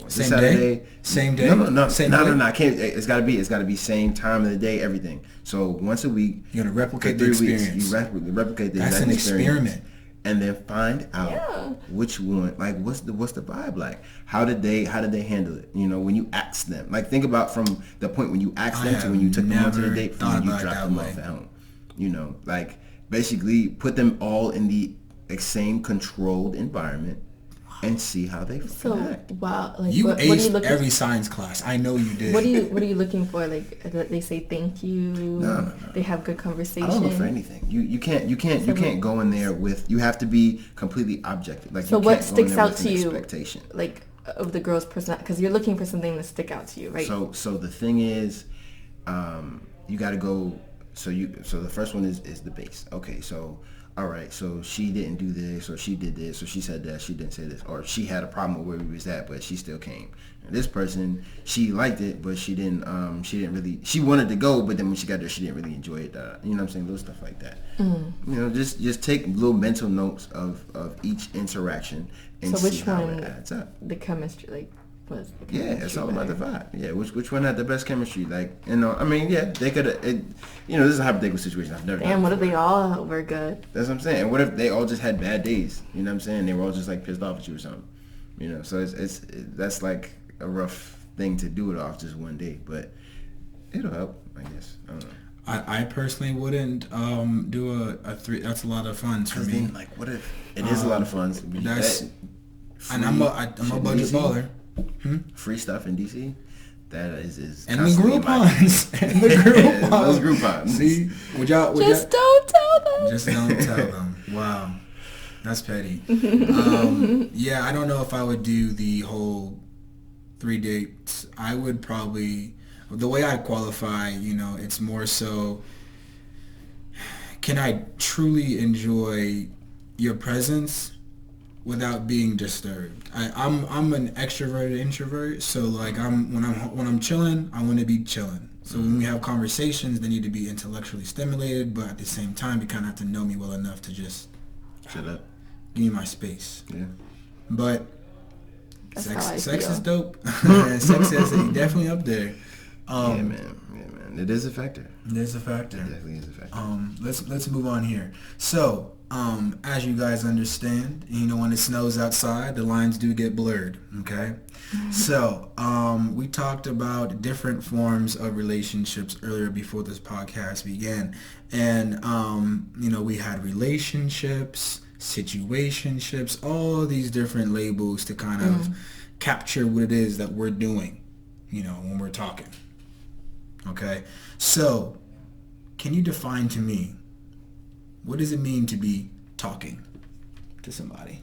Same Saturday. day? Same day? No. Same No, day? no, no. I can't. It's got to be same time of the day. Everything. So once a week. You're gonna replicate for the 3 weeks, experience. you replicate the That's exact an experience. experiment. And then find out Yeah. which one, like what's the vibe like? How did they handle it? You know, when you ask them, like think about from the point when you asked them to when you took them onto the date, from when you dropped them off at home. You know, like basically put them all in the same controlled environment and see how they So act. wow, like You what are you aced looking? every science class. I know you did. What are you looking for? Like that they say thank you. No. They have good conversation. I don't look for anything. You can't go in there with. You have to be completely objective. Like So you what can't go in sticks there out with to an you? expectation. Like of the girl's personality, because you're looking for something to stick out to you, right? So the thing is, you got to go. So the first one is the base. Okay, so all right, so she didn't do this, or she did this, or she said that, she didn't say this, or she had a problem with where we was at, but she still came. And this person, she liked it, but she didn't really, she wanted to go, but then when she got there, she didn't really enjoy it. You know what I'm saying? Little stuff like that. You know, just take little mental notes of each interaction and So see which how one it adds up. the chemistry, like, was the Yeah, chemistry it's all about the better? vibe. Yeah, which one had the best chemistry? Like, you know, I mean, yeah, they could have, you know, this is a hypothetical situation. I've never done Damn, what if before. they all were good? That's what I'm saying. And what if they all just had bad days? You know what I'm saying? They were all just like pissed off at you or something. You know, so that's like a rough thing to do it off just one day, but it'll help, I guess. I don't know. I personally wouldn't do a three. That's a lot of fun for Cause me. then, like, what if it is a lot of fun? That's- And I'm a budget baller. Free stuff in DC. That is And the constantly in my- Groupons. And the Yeah, Groupons. those Groupons. See? Would y'all, Just don't tell them. Just don't tell them. Wow. That's petty. Yeah, I don't know if I would do the whole 3 dates. I would probably, the way I qualify, you know, it's more so, can I truly enjoy your presence without being disturbed? I'm an extroverted introvert, so like when I'm chilling, I want to be chilling. So when we have conversations, they need to be intellectually stimulated, but at the same time, you kind of have to know me well enough to just Shut up. give me my space. Yeah. But That's how I sex feel. is dope. Sex is definitely up there. Yeah, man. It is a factor. There's a factor. It definitely is a factor. Let's move on here. So, as you guys understand, you know, when it snows outside, the lines do get blurred. Okay. So, we talked about different forms of relationships earlier before this podcast began, and you know, we had relationships, situationships, all these different labels to kind of capture what it is that we're doing, you know, when we're talking. Okay, so can you define to me, what does it mean to be talking to somebody?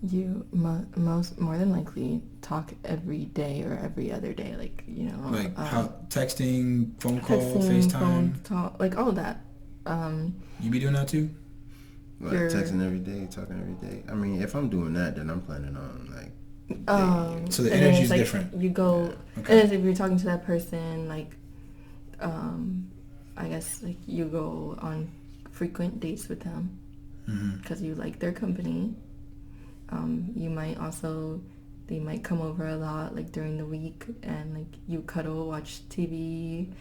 You more than likely talk every day or every other day, like, you know, Like how texting, phone call, texting, FaceTime? phone talk, like all of that. You be doing that too? Like texting every day, talking every day. I mean, if I'm doing that, then I'm planning on like. So the and then energy it's is like different. You go, Okay. and if you're talking to that person, like, I guess like you go on frequent dates with them because you like their company. You might also, they might come over a lot, like during the week, and like you cuddle, watch TV,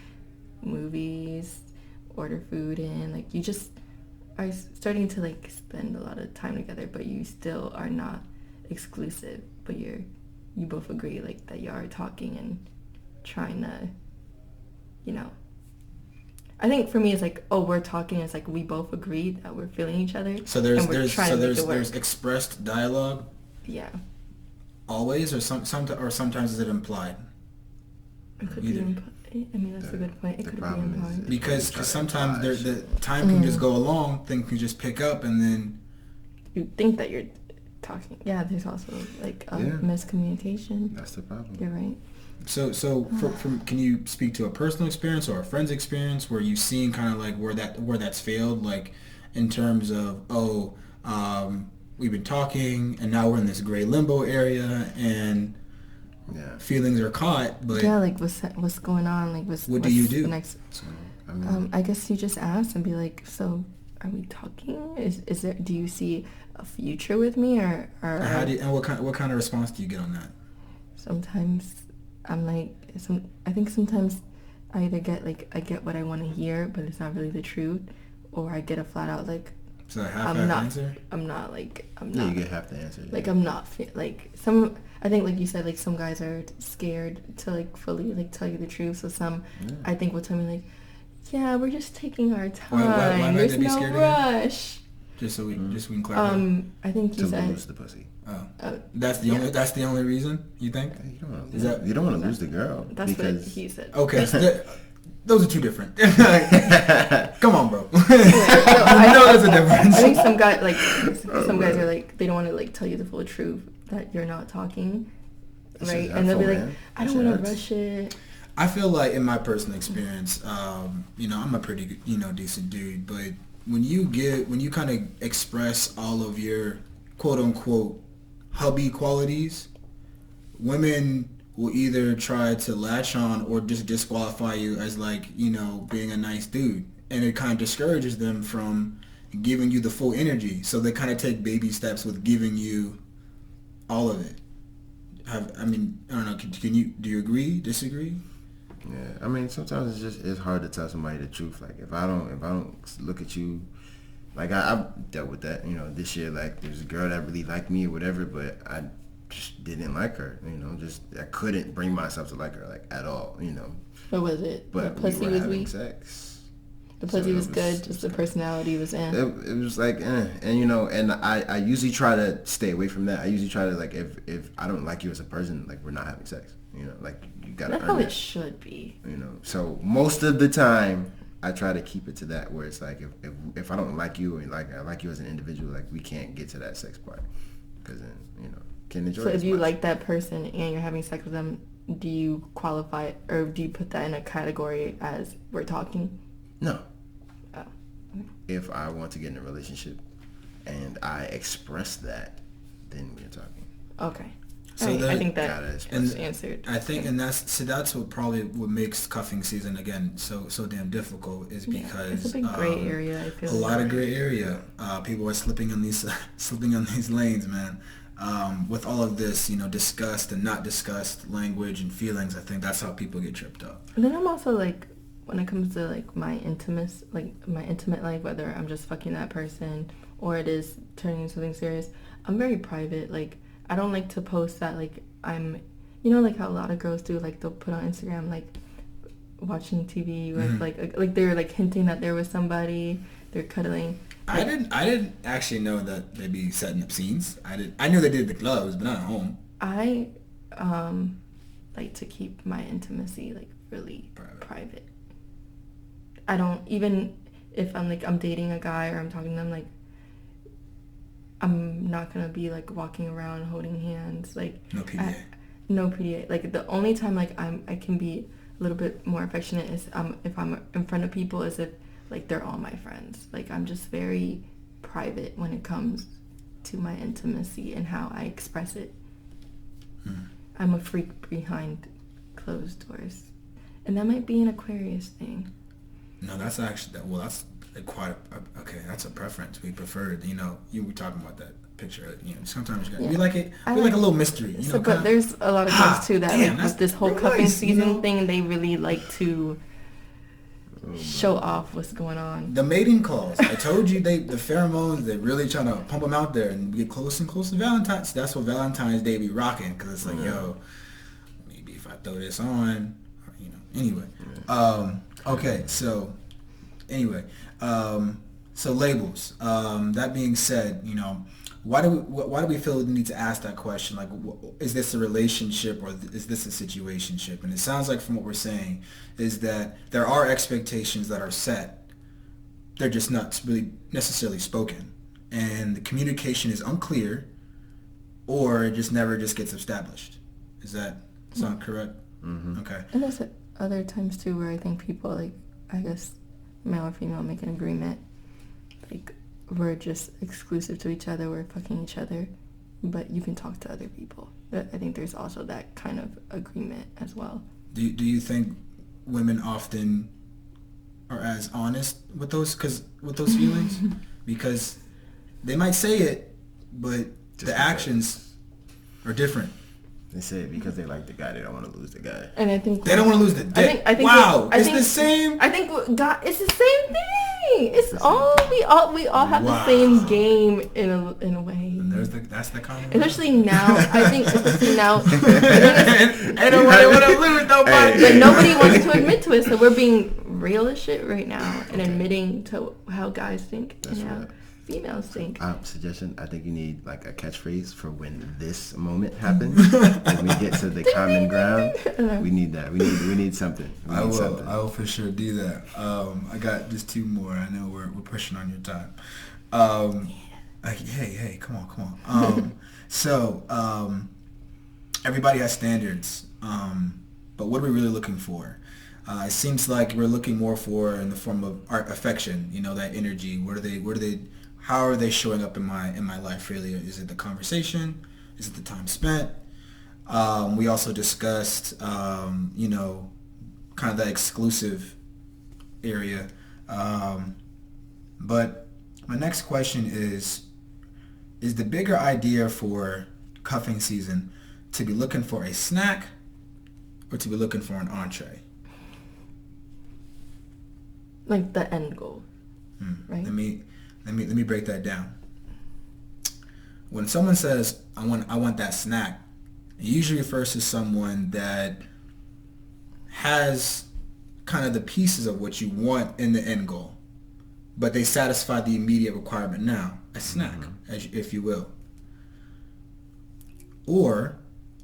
movies, order food in. Like you just are starting to like spend a lot of time together, but you still are not exclusive. But you both agree like that you are talking and trying to, you know. I think for me it's like, oh, we're talking. It's like we both agree that we're feeling each other. So there's and we're trying to make it work. there's expressed dialogue Yeah. always, or sometimes is it implied? It could Either. be implied. I mean, that's a good point. It the could be problem is implied. Because Try to sometimes imply the time can just go along, things can just pick up, and then You think that you're talking. Yeah, there's also like miscommunication. That's the problem. You're right. so from can you speak to a personal experience or a friend's experience where you've seen kind of like where that's failed, like in terms of we've been talking and now we're in this gray limbo area and feelings are caught, but Yeah, like what's going on? Like What do you do? The next, So, I mean, I guess you just ask and be like, so are we talking? Is there? Do you see a future with me, or And what kind of response do you get on that? sometimes I'm like, I think sometimes I either get like, I get what I want to hear, but it's not really the truth, or I get a flat out like, So a half-half answer? I'm not like, I'm Yeah, not. you get half the answer. Yeah. Like I'm not like some. I think like you said, like some guys are scared to like fully like tell you the truth. So some, I think will tell me like, yeah, we're just taking our time. Why might There's they be no scared rush. Just so we can clarify. I think you to said. lose the pussy. That's the only reason you think? You don't want to lose the girl. That's because what he said. Okay, so those are two different. Come on, bro. I know there's a difference. I think some guys are like, they don't want to like tell you the full truth that you're not talking, right? And they'll be like, I don't want to rush it. I feel like in my personal experience, I'm a pretty decent dude, but when you kind of express all of your quote unquote hubby qualities, women will either try to latch on or just disqualify you as like, being a nice dude. And it kind of discourages them from giving you the full energy. So they kind of take baby steps with giving you all of it. I don't know. Do you agree? Disagree? Yeah, I mean, sometimes it's hard to tell somebody the truth. Like if I don't look at you, like I've dealt with that. This year, like there's a girl that really liked me or whatever, but I just didn't like her. Just I couldn't bring myself to like her like at all. What was it? But the pussy we were was having weak. Sex. The pussy was good, just the personality was in. It was like, and and I usually try to stay away from that. I usually try to like if I don't like you as a person, like we're not having sex. Like you gotta. That's how it should be. So most of the time I try to keep it to that where it's like if I don't like you and like I like you as an individual, like we can't get to that sex part because then can enjoy. So if you much. like that person and you're having sex with them, do you qualify or do you put that in a category as we're talking? No. Oh. If I want to get in a relationship and I express that, then we're talking. Okay. So I think that is answered. I think, and that's what makes cuffing season again so damn difficult is because it's a big gray area. I feel a lot of gray area. People are slipping on these lanes, man. With all of this, discussed and not discussed language and feelings, I think that's how people get tripped up. And then I'm also like, when it comes to like my intimate life, whether I'm just fucking that person or it is turning into something serious, I'm very private. Like I don't like to post that like I'm, like how a lot of girls do, like they'll put on Instagram like watching TV with like they're like hinting that they're with somebody, they're cuddling. I didn't actually know that they'd be setting up scenes. I knew they did the clubs, but not at home. I like to keep my intimacy like really private. I don't, even if I'm dating a guy or I'm talking to them, like I'm not gonna be like walking around holding hands, like no PDA. No PDA. Like the only time like I can be a little bit more affectionate is if I'm in front of people, is if like they're all my friends. Like I'm just very private when it comes to my intimacy and how I express it. I'm a freak behind closed doors, and that might be an Aquarius thing. No, that's actually that's quite okay. That's a preference. We prefer, you were talking about that picture. Sometimes we like it. We like a little mystery. But there's a lot of girls too that like with this whole cuffing season thing, they really like to show off what's going on. The mating calls. I told you the pheromones. They're really trying to pump them out there and get close and close to Valentine's. That's what Valentine's Day be rocking because it's like, maybe if I throw this on, Anyway. Okay, so anyway, so labels. That being said, why do we feel the need to ask that question? Like, is this a relationship or is this a situationship? And it sounds like from what we're saying is that there are expectations that are set. They're just not really necessarily spoken, and the communication is unclear, or it just never gets established. Is that sound correct? Mm-hmm. Okay. And there's other times too where I think people like, I guess, male or female make an agreement, like we're just exclusive to each other, we're fucking each other, but you can talk to other people. I think there's also that kind of agreement as well. Do you think women often are as honest with those feelings, because they might say it, but the actions are different. They say it because they like the guy. They don't want to lose the guy. And I think they don't want to lose the dick. I think it's the same. I think God, it's the same thing. It's all we all have the same game in a way. And that's the common. Especially now, I think especially now. I don't want to lose nobody. But nobody wants to admit to it, so we're being real as shit right now and admitting to how guys think and how females think. Suggestion: I think you need like a catchphrase for when this moment happens. When we get to the common ground, we need that. We need something. I will for sure do that. I got just 2 more. I know we're pushing on your time. Hey, come on. So everybody has standards, but what are we really looking for? It seems like we're looking more for in the form of affection. You know, that energy. Where do they? How are they showing up in my life? Really, is it the conversation? Is it the time spent? We also discussed, you know, kind of that exclusive area. But my next question is the bigger idea for cuffing season to be looking for a snack or to be looking for an entree? Like the end goal, right? Let me break that down. When someone says, I want that snack, it usually refers to someone that has kind of the pieces of what you want in the end goal, but they satisfy the immediate requirement now, a snack, if you will. Or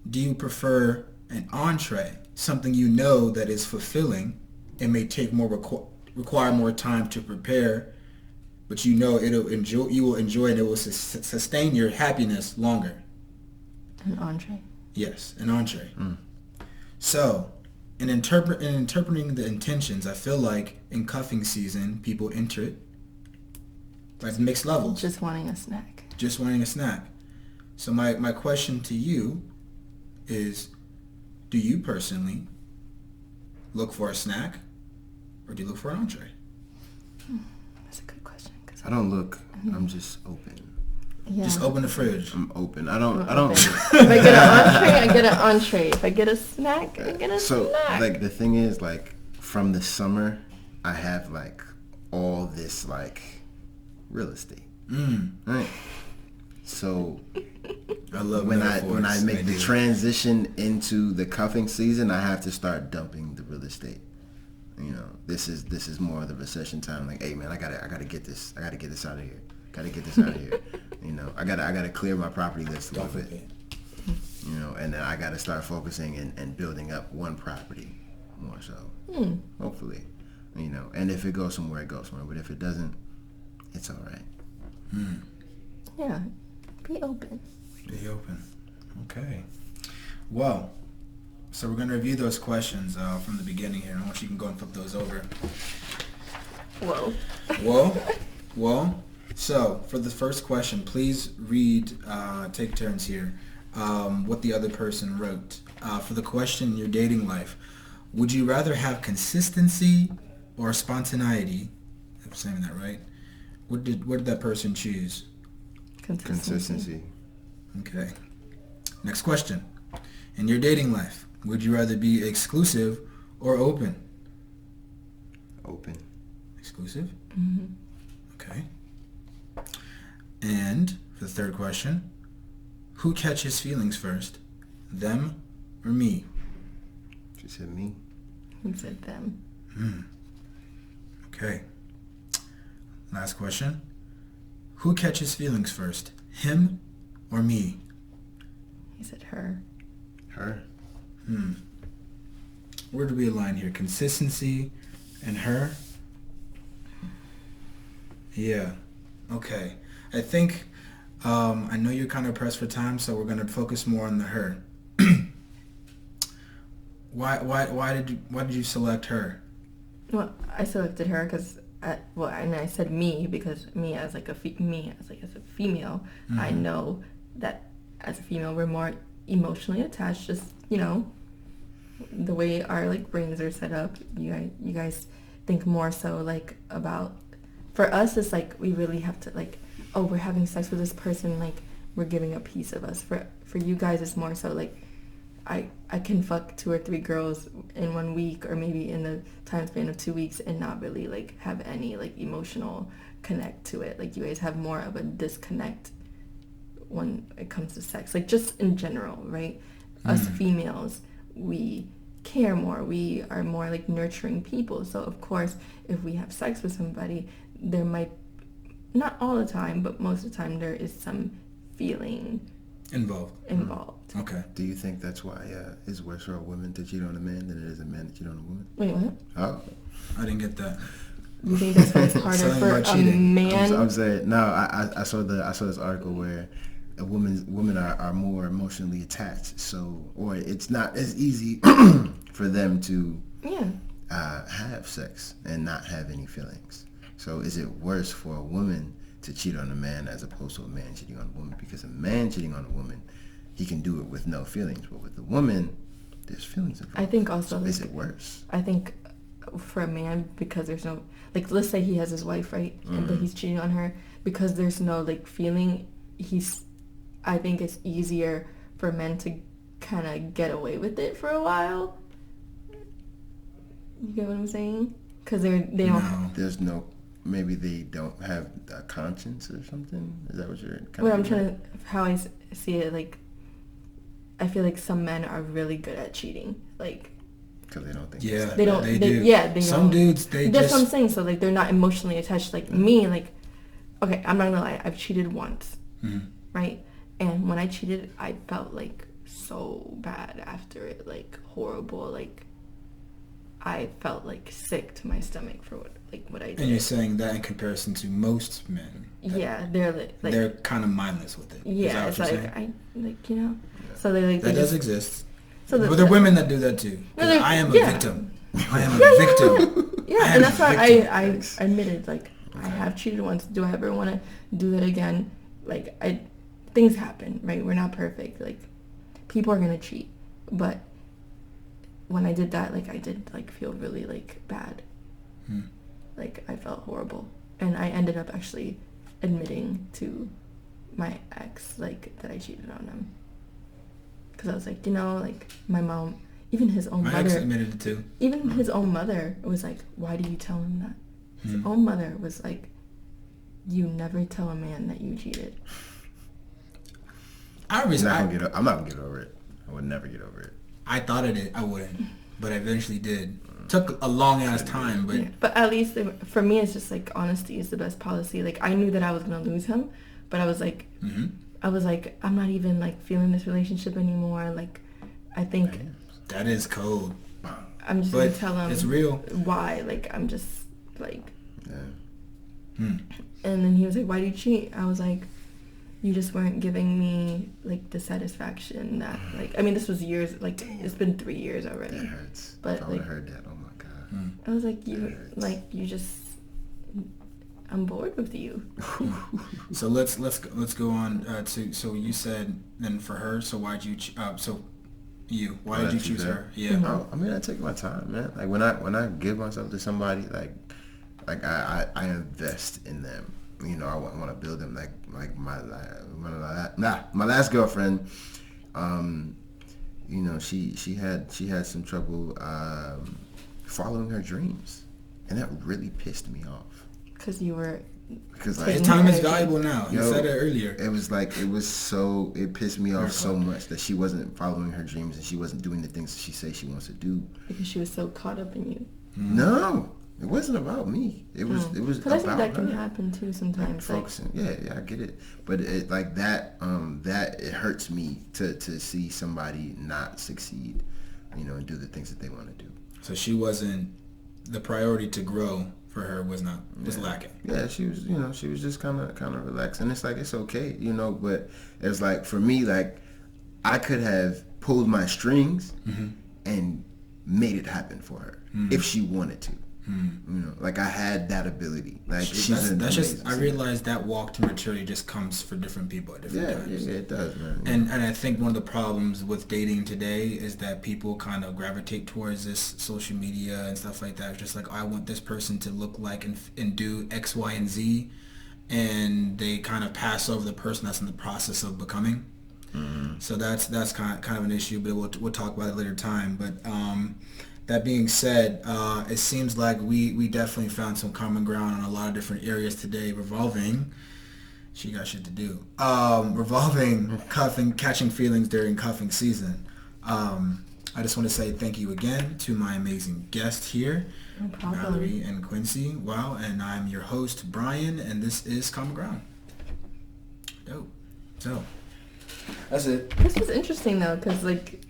do you prefer an entree, something you know that is fulfilling and may take more require more time to prepare, but you know you will enjoy and it will sustain your happiness longer? An entree. Yes, an entree. So, in interpreting the intentions, I feel like in cuffing season, people enter it at mixed levels. Just wanting a snack. So my question to you is, do you personally look for a snack or do you look for an entree? That's a good question. I don't look. I'm just open. Yeah. Just open the fridge. I'm open. I don't. If I get an entree, I get an entree. If I get a snack, I get a snack. So, like, the thing is, like, from the summer, I have, like, all this, like, real estate. Right? So, I love when I make the transition into the cuffing season, I have to start dumping the real estate. You know, this is more of the recession time. Like, hey man, I gotta get this. I gotta get this out of here. You know, I gotta clear my property list a little bit. You know, and then I gotta start focusing and building up one property more so. Hopefully, you know. And if it goes somewhere, it goes somewhere. But if it doesn't, it's all right. Yeah, be open. Be open. Okay. Well. So we're going to review those questions from the beginning here. I want you can go and flip those over. Whoa. So for the first question, please read, take turns here, what the other person wrote. For the question, your dating life, would you rather have consistency or spontaneity? I'm saying that right. What did that person choose? Consistency. Okay. Next question. In your dating life, would you rather be exclusive or open? Open. Exclusive? Okay. And for the third question, who catches feelings first? Them or me? She said me. He said them. Okay. Last question. Who catches feelings first? Him or me? He said her. Her. Where do we align here? Consistency and her? Yeah. Okay. I think I know you're kind of pressed for time, so we're going to focus more on the her. Why did you select her? Well, I selected her because and I said me because me as like a female, I know that as a female we're more emotionally attached. Just, you know, the way our like brains are set up. You guys think more so like about, for us it's like we really have to like, oh, we're having sex with this person, like we're giving a piece of us. For you guys it's more so like I can fuck 2 or 3 girls in 1 week, or maybe in the time span of 2 weeks, and not really like have any like emotional connect to it. Like you guys have more of a disconnect when it comes to sex, like just in general, right? Us females, we care more, we are more like nurturing people, so of course if we have sex with somebody, there might, not all the time, but most of the time, there is some feeling involved. Okay. Do you think that's why it's worse for a woman to cheat on a man than it is a man to cheat on a woman? Wait, what? Oh, I didn't get that. You think that's why it's harder Something for about a cheating. man? I'm saying no. I saw this article where women are more emotionally attached, so, or it's not as easy for them to have sex and not have any feelings. So is it worse for a woman to cheat on a man as opposed to a man cheating on a woman? Because a man cheating on a woman, he can do it with no feelings, but with a woman, there's feelings involved. I think also, So like, is it worse? I think for a man, because there's no, like, let's say he has his wife, right, but he's cheating on her, because there's no like feeling, I think it's easier for men to kind of get away with it for a while. You get what I'm saying? Because they don't. No. There's no, maybe they don't have a conscience or something. Is that what you're kind What of? I'm trying to, how I see it, like, I feel like some men are really good at cheating, like. Because they don't think. Yeah, it's that They bad. don't. They They, do. yeah, they Some don't. dudes, they That's just. what I'm saying. So like, they're not emotionally attached. Like me, like, okay, I'm not gonna lie. I've cheated once, right? And when I cheated, I felt like so bad after it, like horrible. Like I felt like sick to my stomach for what I did. And you're saying that in comparison to most men. Yeah, they're like They're kind of mindless with it. yeah, Is it's that what like you're saying? like you know. So they like That they does just, exist. so But there are women that do that too. 'Cause No, I am a yeah. victim. I am a victim. Yeah, I am and that's a why victim. I admitted, like, I have cheated once. Do I ever want to do that again? Like, things happen, right? We're not perfect. Like, people are gonna cheat, but when I did that, like, I did like feel really like bad. Like, I felt horrible, and I ended up actually admitting to my ex, like, that I cheated on him, because I was like, you know, like, my mom. Even his own My mother. ex admitted it too. Even his own mother was like, why do you tell him that? His own mother was like, you never tell a man that you cheated. I'm not gonna get over it. I would never get over it. I thought I wouldn't, but I eventually did. Took a long ass time, but Yeah. But at least for me, it's just like, honesty is the best policy. Like, I knew that I was going to lose him, but I was like, I'm not even like feeling this relationship anymore. Like, I think that is cold. I'm just going to tell him it's real. why. Like, I'm just like, Yeah. and then he was like, why do you cheat? I was like, you just weren't giving me like the satisfaction that, like, I mean, this was years, like, it's been 3 years already. That hurts. But, If I would like, have heard that, oh my god. I was like, you just, I'm bored with you. So let's go on to, so you said then for her, so why'd you why did you choose her? Yeah. Oh, I mean, I take my time, man. Like when I give myself to somebody, like I invest in them. You know, I want to build them. Like my last girlfriend. You know, she had some trouble following her dreams, and that really pissed me off. Because you were. Because His time is valuable now. You said it earlier. It pissed me off so much that she wasn't following her dreams and she wasn't doing the things that she says she wants to do. Because she was so caught up in you. No, it wasn't about me. It was Because about I think that her. can happen too sometimes. Like, Focusing, yeah, I get it, but it like that. That it hurts me to see somebody not succeed, you know, and do the things that they want to do. So she wasn't, the priority to grow for her was lacking. Yeah, she was just kind of relaxed, and it's like, it's okay, you know. But it's like, for me, like, I could have pulled my strings and made it happen for her if she wanted to. You know, like I had that ability. Like that's just I realized that walk to maturity just comes for different people at different times. Yeah, it does, man. And I think one of the problems with dating today is that people kind of gravitate towards this social media and stuff like that. It's just like, I want this person to look like and do X, Y, and Z, and they kind of pass over the person that's in the process of becoming. So that's kind of an issue, but we'll talk about it later time. But that being said, it seems like we definitely found some common ground on a lot of different areas today revolving. She got shit to do. Revolving catching feelings during cuffing season. I just want to say thank you again to my amazing guests here, No problem. Mallory and Quincy. Wow, and I'm your host, Brian, and this is Common Ground. Dope. So, that's it. This was interesting though, because like